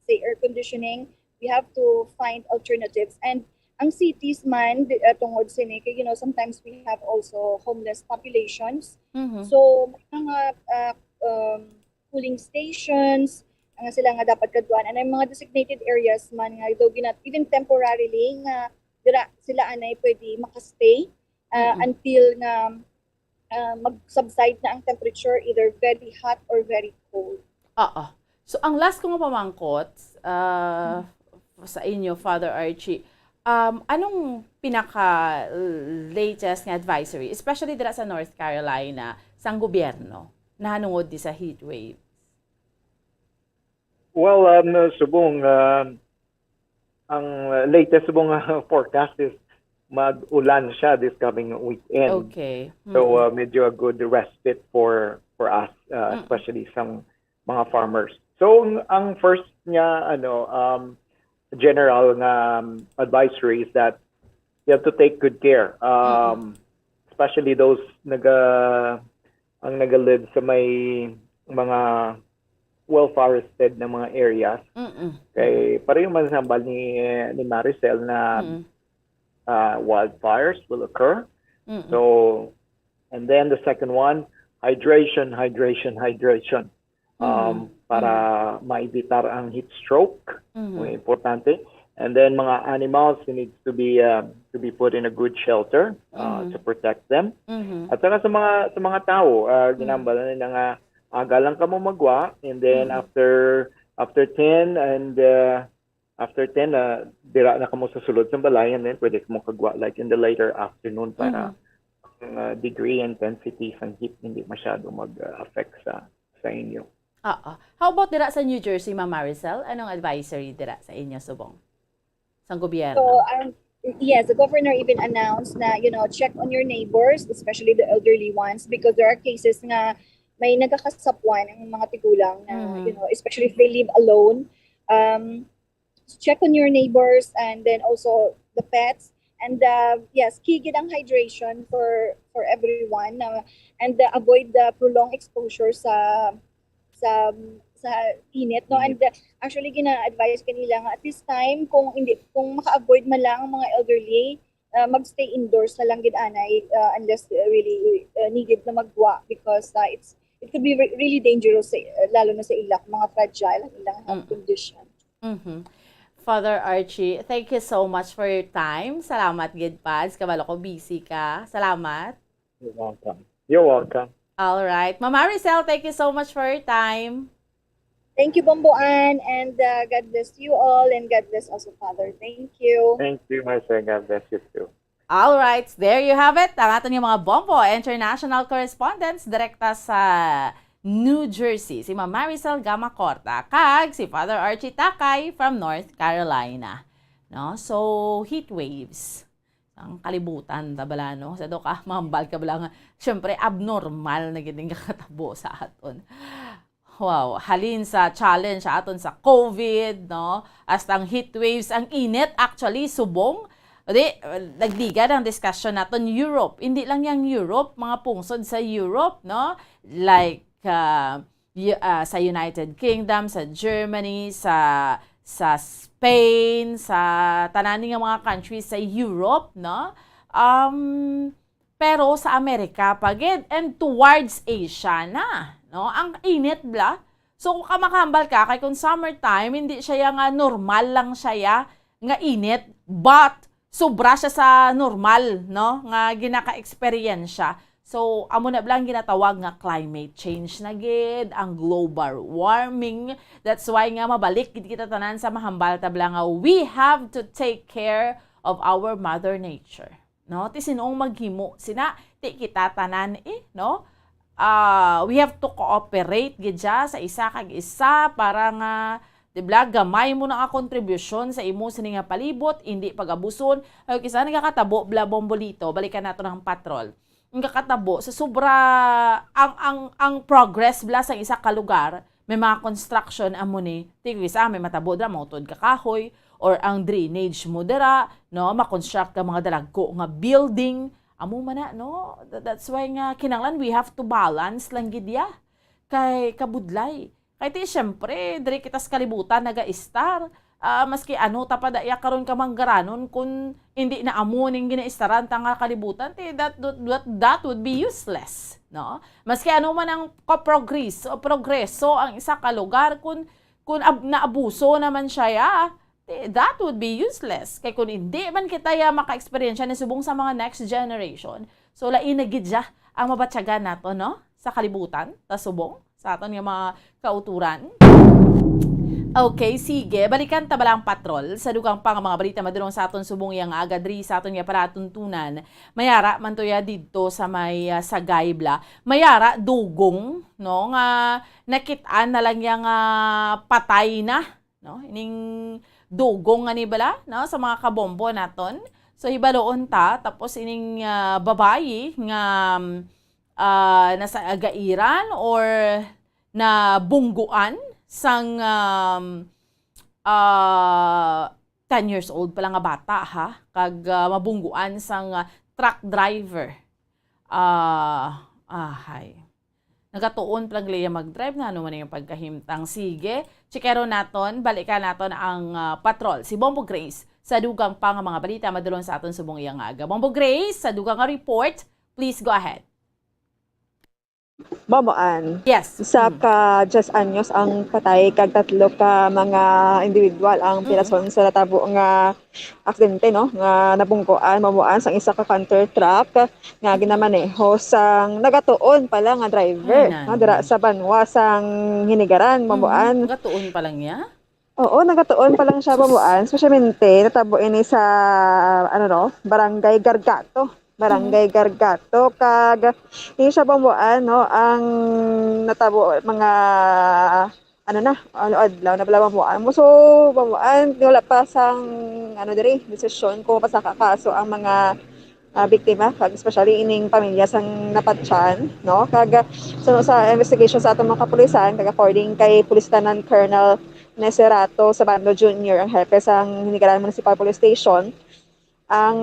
say air conditioning, we have to find alternatives. And ang cities man tungod sini kay sometimes we have also homeless populations. So may mga cooling stations nga sila nga dapat kadtuan and ang mga designated areas man nga even temporarily nga dira sila anay pwede makastay until na mag-subside na ang temperature, either very hot or very cold. Oo. So, ang last ko nga pamangkot sa inyo, Father Archie, anong pinaka-latest nga advisory, especially dira sa North Carolina, sang gobyerno, na hanungod di sa heat wave? Well, subong, ang latest subong forecast is mag-ulan siya this coming weekend. Okay. So medyo a good respite for us, especially some mga farmers. So ang first niya general na advisory is that you have to take good care. Especially those ang naga-live sa may mga well-forested na mga areas. Kay pareho man sambal ni Maricel na wildfires will occur. So, and then the second one, hydration. Para maibitar ang heat stroke. Muy importante. And then mga animals needs to be put in a good shelter to protect them. At saka sa mga tao, ginambala nila nga aga lang ka mo magwa, and then after 10 and after 10, dira na ka mo sa sulod ng balay, and then pwede ka mo kagwa like in the later afternoon para ang degree intensity ng heat hindi masyado mag-affect sa inyo. How about dira sa New Jersey, Ma'am Maricel? Anong advisory dira sa inyo, subong? Sa gobyerno? So, yes, the governor even announced na, check on your neighbors, especially the elderly ones, because there are cases nga may nagkakasapwan ang mga tigulang na, especially if they live alone. Check on your neighbors and then also the pets. And yes, key gid ang hydration for everyone, and avoid the prolonged exposure sa init, no. And actually gina-advise kanila nga at this time kung maka-avoid man lang ang mga elderly, magstay indoors na lang gid anay unless really needed na magwa, because it could be really dangerous, lalo na sa ilak mga fragile ang ilang health condition. Father Archie, thank you so much for your time. Salamat, gid pads. Kabalo ko busy ka. Salamat. You're welcome. All right. Ma'am Maricel, thank you so much for your time. Thank you, Bomboan, and God bless you all, and God bless also, Father. Thank you. Thank you, Marcel. God bless you too. All right. There you have it. Ang aton yung mga Bombo international correspondents direkta sa New Jersey, si Ma'am Maricel Gamacorta, kag si Father Archie Takay from North Carolina. No? So, heat waves. Ang kalibutan, tabala, no? Sa do ka, mahambal ka bala nga. Siyempre, abnormal na gining kakatabo sa aton. Wow, halin sa challenge sa aton sa COVID, no? Hasta ang heat waves, ang init, actually, subong. Nagdiga ng discussion natin Europe. Hindi lang yung Europe, mga pungsod sa Europe, no? Like, sa United Kingdom, sa Germany, sa Spain, sa tanan nga mga countries sa Europe, no? Pero sa Amerika pagid and towards Asia na, no? Ang init bla. So kung kamakahambal ka kay kung summertime, hindi siya nga normal lang siya nga init, but sobra siya sa normal, no? Nga ginaka-experience siya. So, amo na blang ginatawag nga climate change na gid, ang global warming. That's why nga mabalik gid kita tanan sa mahambal tabla nga we have to take care of our mother nature. No? Ti sinong maghimo sina ti kita tanan no? We have to cooperate gid sa isa kag isa para nga dibla gamay mo na nga kontribusyon sa imo sa nga palibot, hindi pagabuson. Ay kisa nagakatabo bla bombolito, balikan nato ng patrol. Ang kakatabo sa sobra ang progress bla sa isa ka lugar, may mga construction amo ni tigisa may matabo dra mautod ka kahoy or ang drainage mo dira, no, ma-construct ka mga dalagko nga building amo man na, no. That's why nga kinahanglan we have to balance lang gid ya kay kabudlay. Kay ti syempre diri kita sa kalibutan naga-star. Maski ano tapadaya karon ka manggaranon kung hindi na amo ning ginaistaran ta nga kalibutan ti that would be useless, no? Maski ano man ang progreso ang isa ka lugar kung naabuso naman siya that would be useless. Kay kung hindi man kita maka-experience ni subong sa mga next generation, so lain na gid siya ang mabatyagan nato, no? Sa kalibutan, ta subong sa aton nga mga kauturan. Okay, sige. Balikan ta balang patrol sa dugang pang mga balita madurong sa aton subong yang agadri sa aton nga paratuntunan. Mayara man to ya didto sa may Sagaybla. Mayara dugong no nga nakit-an na lang yang patay na, no? Ining dugong nga ni bala, no, sa mga kabombo naton. So hibaloon ta tapos ining babayi nga nasa agairan or na bungguan sang 10 years old pa lang nga bata ha kag mabungguan sang truck driver. Hay. Nagatuon pa lang liya mag-drive na ano man yung pagkahimtang. Sige, chikero naton, balikan naton ang patrol. Si Bombo Grace sa dugang pang mga balita madulong sa aton subong iyang aga. Bombo Grace, sa dugang report, please go ahead. Bamaan. Yes. Isa ka just anyos ang patay kag tatlo ka mga individual ang pirason sa natabo nga aksidente no nga nabungkuan mamuan sang isa ka counter truck nga ginamaneho sang nagatuon pala nga driver no dira sa Banwa sang Hinigaran mamuan. Nagatuon pa lang niya? Oo, nagatuon pa lang siya mamuan. Specialmente natabo ini sa Barangay Gargato kag hindi siya bamuan no ang natabo mga adlaw na pala bamuan mo so bamuan wala pa sang diri desisyon kung pasaka kaso ang mga biktima kag especially ining pamilya sang napatyan no kag sa investigation sa atong mga kapulisan kag according kay Police Lieutenant Colonel Neserato Sabando Jr. ang hepe sang Hinigaran Municipal Police Station ang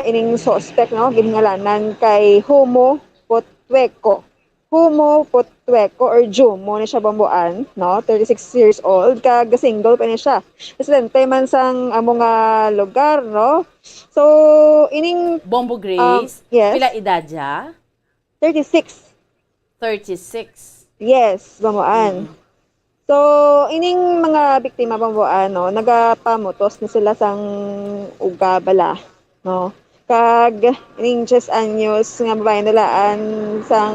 ining suspect no ginhalanan kay Humo Potweko or Jumo ni siya bambuan no 36 years old kag single pa ni siya residente man sang mga lugar no so ining Bombo Grace yes. Pila edad siya? 36 yes bambuan So, ining mga biktima bambuan, no, nagapamutos ni sila sang ugabala, no. Kag ining 10 anyos nga babae nilaan sang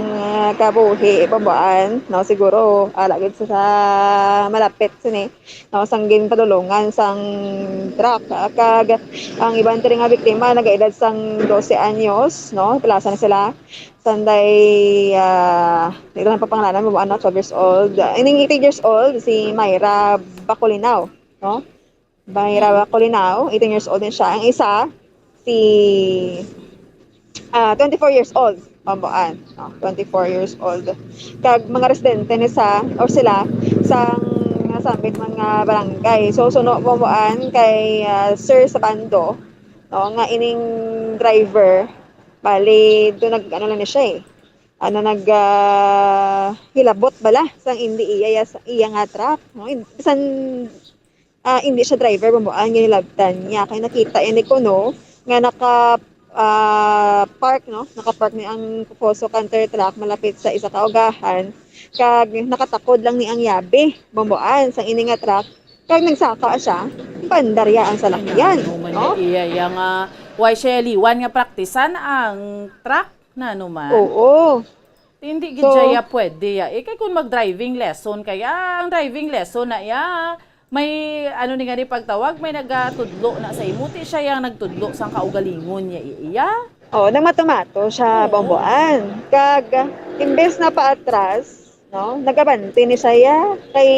kabuhi bambuan, no, siguro alagid sa malapit sini, no, sang ginpadulungan sang truck. Kag ang ibang nga biktima nagaedad sang 12 anyos, no, plaza na sila. Sanday, ito na papangalanan mo, 12 years old. Ining 18 years old, si Mayra Bacolinaw, no? Mayra Bacolinaw, 18 years old din siya. Ang isa, si 24 years old, pambuan, no? 24 years old. Kag mga residente ni sila, sang nasambit mga barangay. So, suno pambuan kay Sir Sabando, no? Nga ining driver, bali, doon lang ni siya hilabot bala sang hindi iya nga truck. No? Bisan hindi siya driver, bumuan, ginilabtan niya. Kaya nakita ini ko, no, nga naka-park ni ang Poso counter truck malapit sa isa ka ugahan. Kag nakatakod lang ni ang yabi, bumuan, sang ini nga truck. Kag nagsaka siya, pandarya ang salakyan. No? Iya yang why siya liwan nga praktisan ang truck na naman. Oo. Hindi gidya pwede ya. Kay kung mag-driving lesson kaya ang driving lesson na may ni nga ni pagtawag may nagatudlo na sa imuti siya yang nagtudlo sang kaugalingon niya iya. Oh, nang matomato siya bambuan. Kag imbes na paatras, no, nagabante ni siya kay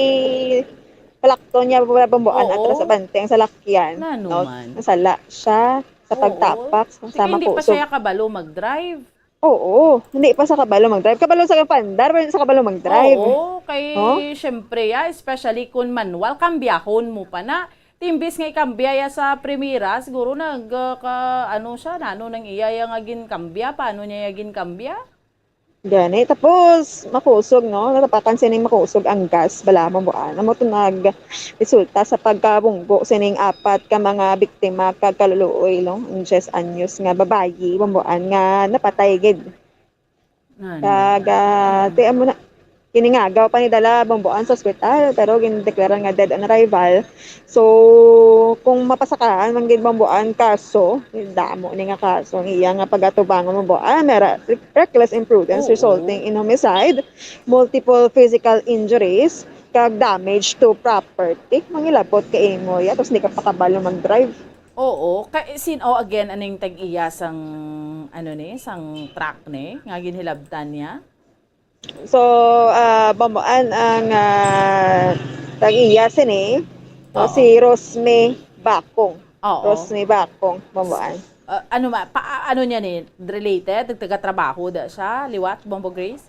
palakto niya bambuan atras sa bante ang salakyan. No, nasala siya sa pagtapak sa hindi pa siya kabalo mag-drive. Oo, hindi pa sa kabalo mag-drive. Kabalo sa pandar, pero sa kabalo mag-drive. Oo, kay syempre especially kung manual, kambiyahon mo pa na. Timbis nga ikambiyaya sa primera, siguro siya, nang iyaya nga ginkambya, paano niya ginkambya? Gani, tapos makusog, no? Natapakan sining makusog ang gas, bala mabuan. Amo to nag-resulta sa pagkabunggo sining 4 ka mga biktima kag kaluluoy, no? Ang 10 anyos nga babayi, mabuan nga napatay gid. Kag tiyan mo na kiningagaw pa ni dala bambuan sa ospital pero gindeklara nga dead on arrival. So kung mapasakaan man gid bambuan kaso, damo ni nga kaso iya nga pagatubangon bambuan mera reckless imprudence resulting in homicide, multiple physical injuries, kag damage to property. Mangilabot kay imo ya tapos di ka pakabalo mag-drive. Oo, again aning tag-iya sang sang truck ni nga ginhilabtan niya. So, bambuan ang tag-iya sini, si Rosme Bakong. Rosme Bakong, bambuan. Ano niya ni? Related? Taga-trabaho da siya? Liwat, Bombo Grace?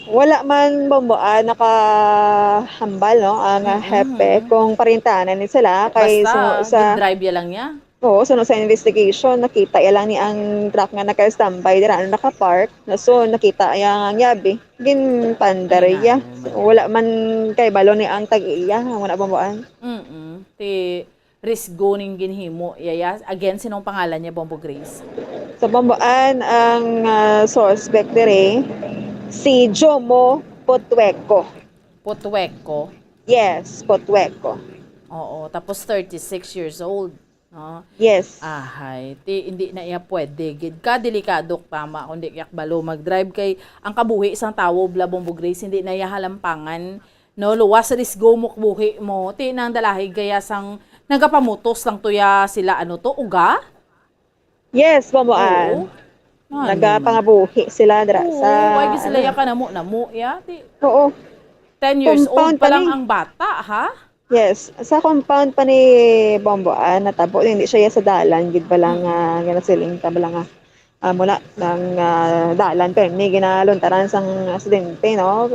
Wala man bambuan, nakahambal, no? Ang hepe, kung parintanan ni sila. Kay, Basta, drive ya lang niya? Oo, sunod sa investigation, nakita ya lang ni ang truck nga naka-standby dira naka-park. So nakita yang yabi, ginpandarya. Wala man kay balo ni ang tag-iya, wala bambuan. Ti risgo ning ginhimo yaya. Again, sinong pangalan niya, Bombo Grace? Sa bambuan ang suspect dire si Jomo Potweko. Potweko? Yes, Potweko. Oo, tapos 36 years old. No? Yes. Hindi na iya pwede. Gid ka delikado tama kundi yak balo mag-drive kay ang kabuhi isang tawo bla Bombo Grace hindi na iya halampangan. No, luwas risgo mo buhi mo. Ti nang dalahi gaya sang nagapamutos lang tuya sila uga? Yes, bambuan. Nagapangabuhi sila dira sa why sila ya ka namo ya? Oo. 10 years Compound old pa lang ang bata, ha? Yes, sa compound pa ni Bomboan natabo hindi siya sa dalan gid ba lang ginasiling ta ba lang mula ng dalan pero ni ginaluntaran sang aksidente no.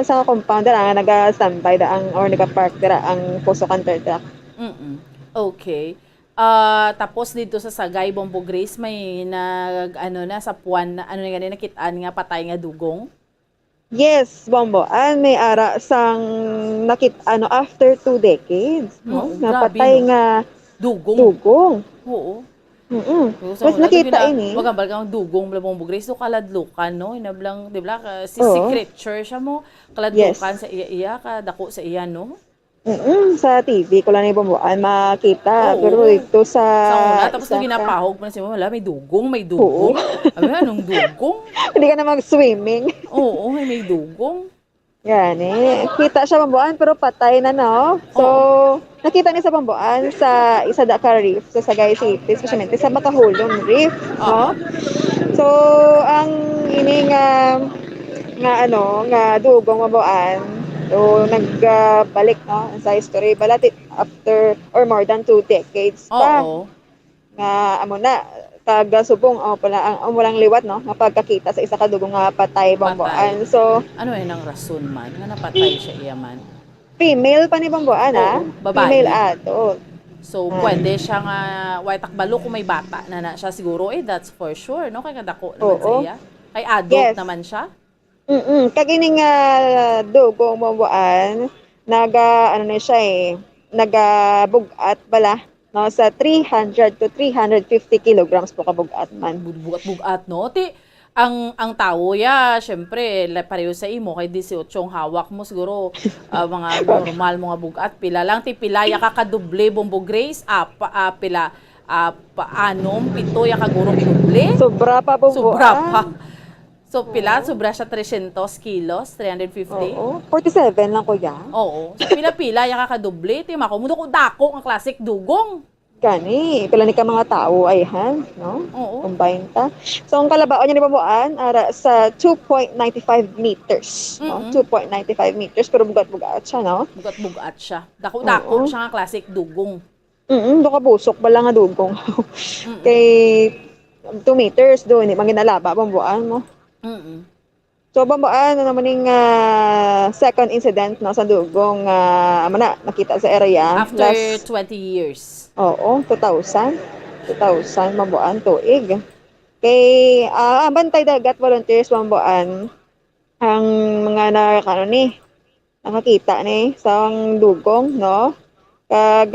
Sa compound dira naga-standby da ang or naga-park dira ang Poso Canter truck. Okay. Tapos dito sa Sagay Bombo Grace may sa puwan na nakitaan nga patay nga dugong. Yes, Bomboan, may ara sang after 2 decades, no? Napatay nga dugong. Oo. Mas nakita ini. Wag ang dugong bla Bombo Grace so kaladlukan no, inablang di ba si creature siya mo kaladlukan sa iya ka dako sa iya no. Sa TV ko lang ni Bomboan makita pero dito sa una tapos na ginapahog pa na si wala may dugong. Anong dugong? Hindi ka na mag-swimming. Oo, may dugong. Yan kita siya Bomboan pero patay na no. So nakita niya sa Bomboan sa isa da ka reef sa Sagay City, especially sa Makahulong Reef, no? So ang ini nga dugong Bomboan. So, nagbalik sa history balat after or more than 2 decades pa. Nga amo na taga-subong ang walang liwat no nga pagkakita sa isa ka dugong nga patay Bomboan. So, ano ang rason man nga napatay siya iya man? Female pa ni Bomboan babae. Female adult. So, pwede siya nga takbalo kung may bata na siya siguro that's for sure no kay kadako naman sa iya. Kay adult naman siya. Kagining dugong Bomboan na siya nagabugat bala no sa 300 to 350 kilograms po kabugat man. Bugat no. Ang tao syempre pareho sa imo kay 18 hawak mo siguro mga normal mga bugat pila lang pilaya ka kadoble Bombo Grace pila 6 7 ya kaguro idoble. Sobra pa Bomboan. Sobra pa. So, sobra siya 300 kilos, 350? Oo, 47 lang ko yan. Oo. So, pila-pila, yung kakadoble. Tima ko, mundo ko dako, ang classic dugong. Gani, pila ni ka mga tao ay no? Oo. Combine ta. So, ang kalabaon niya ni Bomboan, ara sa 2.95 meters. No? 2.95 meters, pero bugat-bugat siya, no? Bugat-bugat siya. Dako-dako siya nga classic dugong. Doon ka busok, bala nga dugong. Kay 2 meters doon, manginalaba, Bomboan mo. So Bomboan naman yung second incident no sa dugong nakita sa area after 20 years. Oo, 2000 Bomboan tuig. Kay Bantay Dagat Volunteers Bomboan ang mga nakakita ni sa dugong no. Kag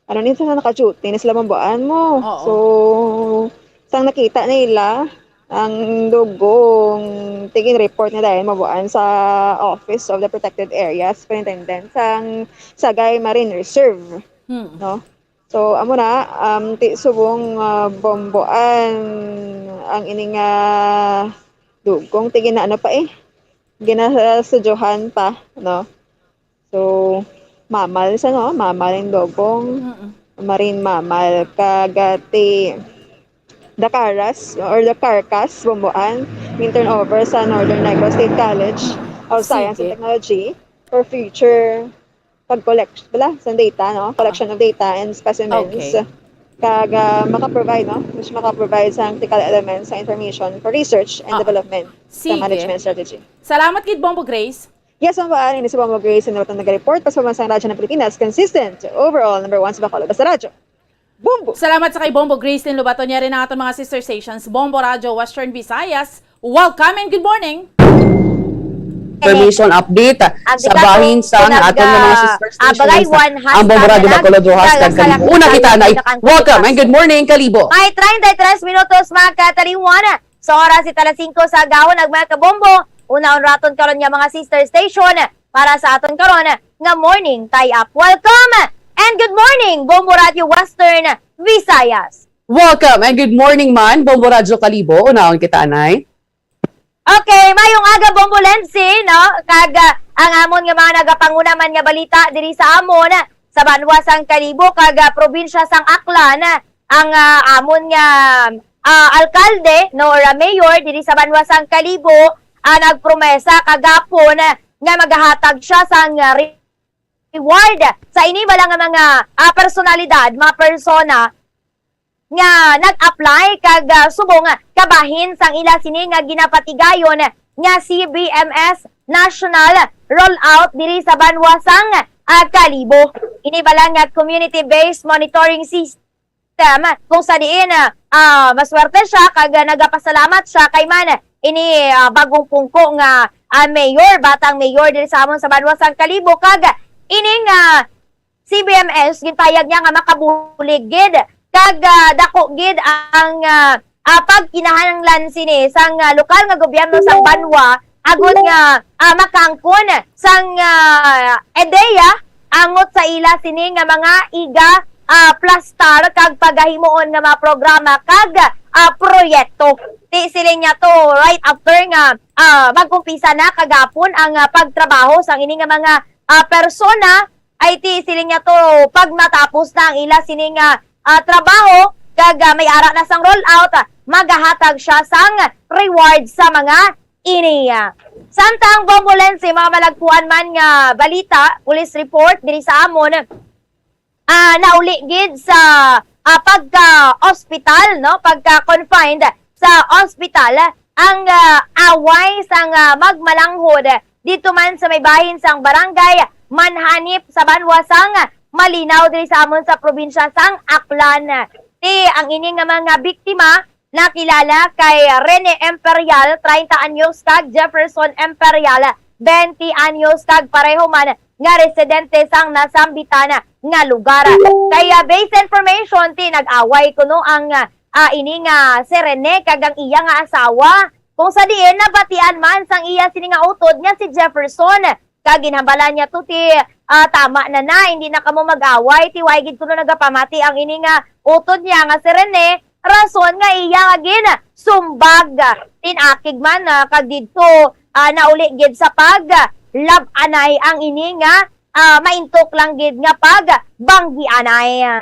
sa naka-duty ni sila Bomboan mo. So sang nakita nila ang dugong tigin report na dahil mabuan sa Office of the Protected Areas Superintendent sang Sagay Marine Reserve, no? So amo na ti subong bomboan ang ining dugong tigin na ano pa ginasudyohan pa, no? So mamal sa no, mamal yung dugong marine mammal kagati the carcass bomboan yung turnover sa Northern Negros State College of Science and Technology for future pag-collect sa data, no? Collection of data and specimens. Kaga makaprovide, no? Mas makaprovide sa critical elements sa information for research and development sa management strategy. Salamat kid Bombo Grace. Yes, mabaan, ini si Bombo Grace na nag-report pa sa Pambansang Radyo ng Pilipinas, consistent, overall, number 1 sa Bacolod. Basta Radyo. Bombo! Salamat sa kay Bombo Grace din lubaton niya rin ang atong mga sister stations, Bombo Radio Western Visayas. Welcome and good morning! Information update sa bahin sa aton ng mga sister stations. Ang Bombo Radio Bacolod Rojas kag Kalibo. Una kita na welcome and good morning Kalibo. May 33 minutos mga kataliwana. Sa oras italas 5 sa gawon mga kabombo. Una raton karon nga mga sister station para sa aton karon nga morning tie-up. Welcome! And good morning, Bombo Radio Western Visayas. Welcome and good morning man, Bombo Radio Kalibo. Unaon kita anay. Okay, mayong aga Bombo Lensi, no? Kag ang amon nga mga nagapanguna man nga balita diri sa amon sa banwa sang Kalibo kag probinsya sang Aklan. Ang amon nga alkalde no or mayor diri sa banwa sang Kalibo nagpromesa kagapon nga maghahatag siya sang reward sa inibala nga mga personalidad, mga persona nga nag-apply kag subong kabahin sang ila sini nga ginapatigayon nga CBMS National Rollout diri sa banwa sang Kalibo. Inibala nga community-based monitoring system kung sa diin maswerte siya kag nagapasalamat siya kay man ini bagong pungko nga mayor, batang mayor diri sa amon sa banwa sang Kalibo kag ining CBMS gintayag niya nga makabulig gid kag dako gid ang pagkinahanglan sini sang lokal nga gobyerno sang banwa agud nga makangkon sang ideya angot sa ila sini nga mga iga plastar kag pagahimuon nga mga programa kag proyekto. Ti siling niya to right after nga magkumpisa na kagapon ang pagtrabaho sang ini nga mga persona ay ti siling niya to pag matapos na ang ila sining trabaho kag may ara na sang rollout magahatag siya sang reward sa mga iniya. Samtang bombolense mga malagpuan man nga balita, police report diri sa amon nauli gid sa pagka-hospital, no? Pagka-confined sa hospital ang away sang magmalanghod dito man sa may bahin sang barangay Manhanip sa banwa sang Malinaw diri sa amon sa probinsya sang Aklan. Ti ang ini nga mga biktima nakilala kay Rene Imperial 30 anyos kag Jefferson Imperial 20 anyos kag pareho man nga residente sang nasambitan nga lugar. Kaya based information ti nag-away kuno ang ini nga si Rene kag ang iya nga asawa. Kung sa diin nabatian man sang iya sini nga utod nga si Jefferson kag ginhambalan niya to ti tama na hindi na kamo mag-away ti way gid kuno nagapamati ang ini nga utod niya nga si Rene rason nga iya nga gin sumbag tinakig man kag didto nauli gid sa pag love anay ang ini nga maintok lang gid nga pag banggi anay.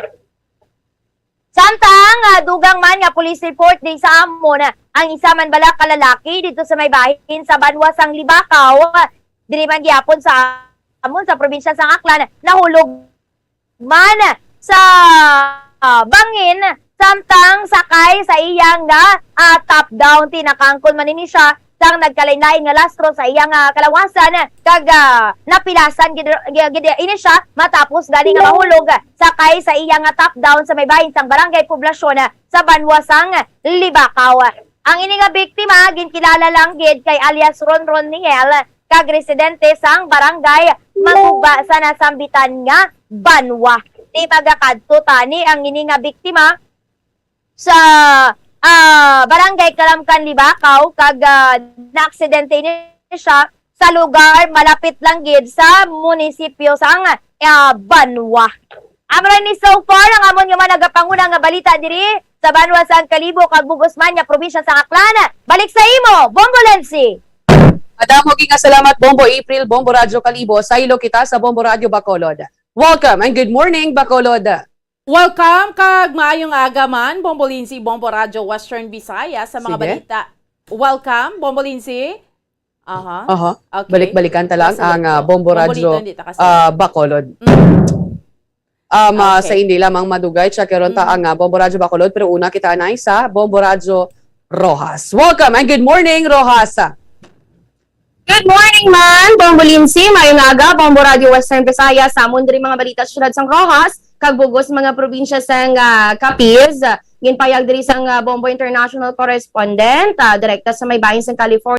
Samtang dugang man nga police report di sa amon ang isa man bala ka lalaki dito sa may bahin sa banwa sang Libakaw diri man gyapon sa amon sa probinsya sang Aklan nahulog man sa bangin samtang sakay sa iyang top down tinakangkon man ini siya sang nagkalain-lain nga lastro sa iyang kalawasan kag napilasan gid ini siya matapos galing nga mahulog sakay sa iyang top down sa may bahin sang barangay poblasyon sa banwa sang Libakaw. Ang ini nga biktima ginkilala lang gid kay alias Ronron Niel kag residente sang barangay Maguba sa nasambitan nga banwa. Di magakadto tani ang ini nga biktima sa Barangay Kalamkan, Libakaw, kag na-aksidente ni siya sa lugar malapit lang gid sa munisipyo sang Banwa. Amra ni so far ang amon nga mga nagapanguna nga balita diri sa Banwa San Kalibo kag Bugos Manya, probinsya sa Aklan. Balik sa imo, Bombo Lensi. Madamo nga salamat Bombo April, Bombo Radyo Kalibo, sa ilo kita sa Bombo Radyo Bacolod. Welcome and good morning Bacolod. Welcome kag maayong aga man, Bombo Lindsay, Bombo Radyo Western Visayas sa mga Sige. balita. Welcome, Bombo Lindsay. Okay. Balik-balikan ta lang ang Bombo Radyo Bacolod. Sa hindi lamang madugay, tsakaron ta ang Bombo Radyo Bacolod, pero una kita na sa Bombo Radyo Rojas. Welcome and good morning Rojas. Good morning man, Bombo Lindsay, mayong aga, Bombo Radio Western Visayas, sa amon diri mga balita sa syudad sang Rojas, kag Bugos mga probinsya sang Capiz, ginpayag diri sang Bombo International Correspondent, direkta sa may bahin sang California.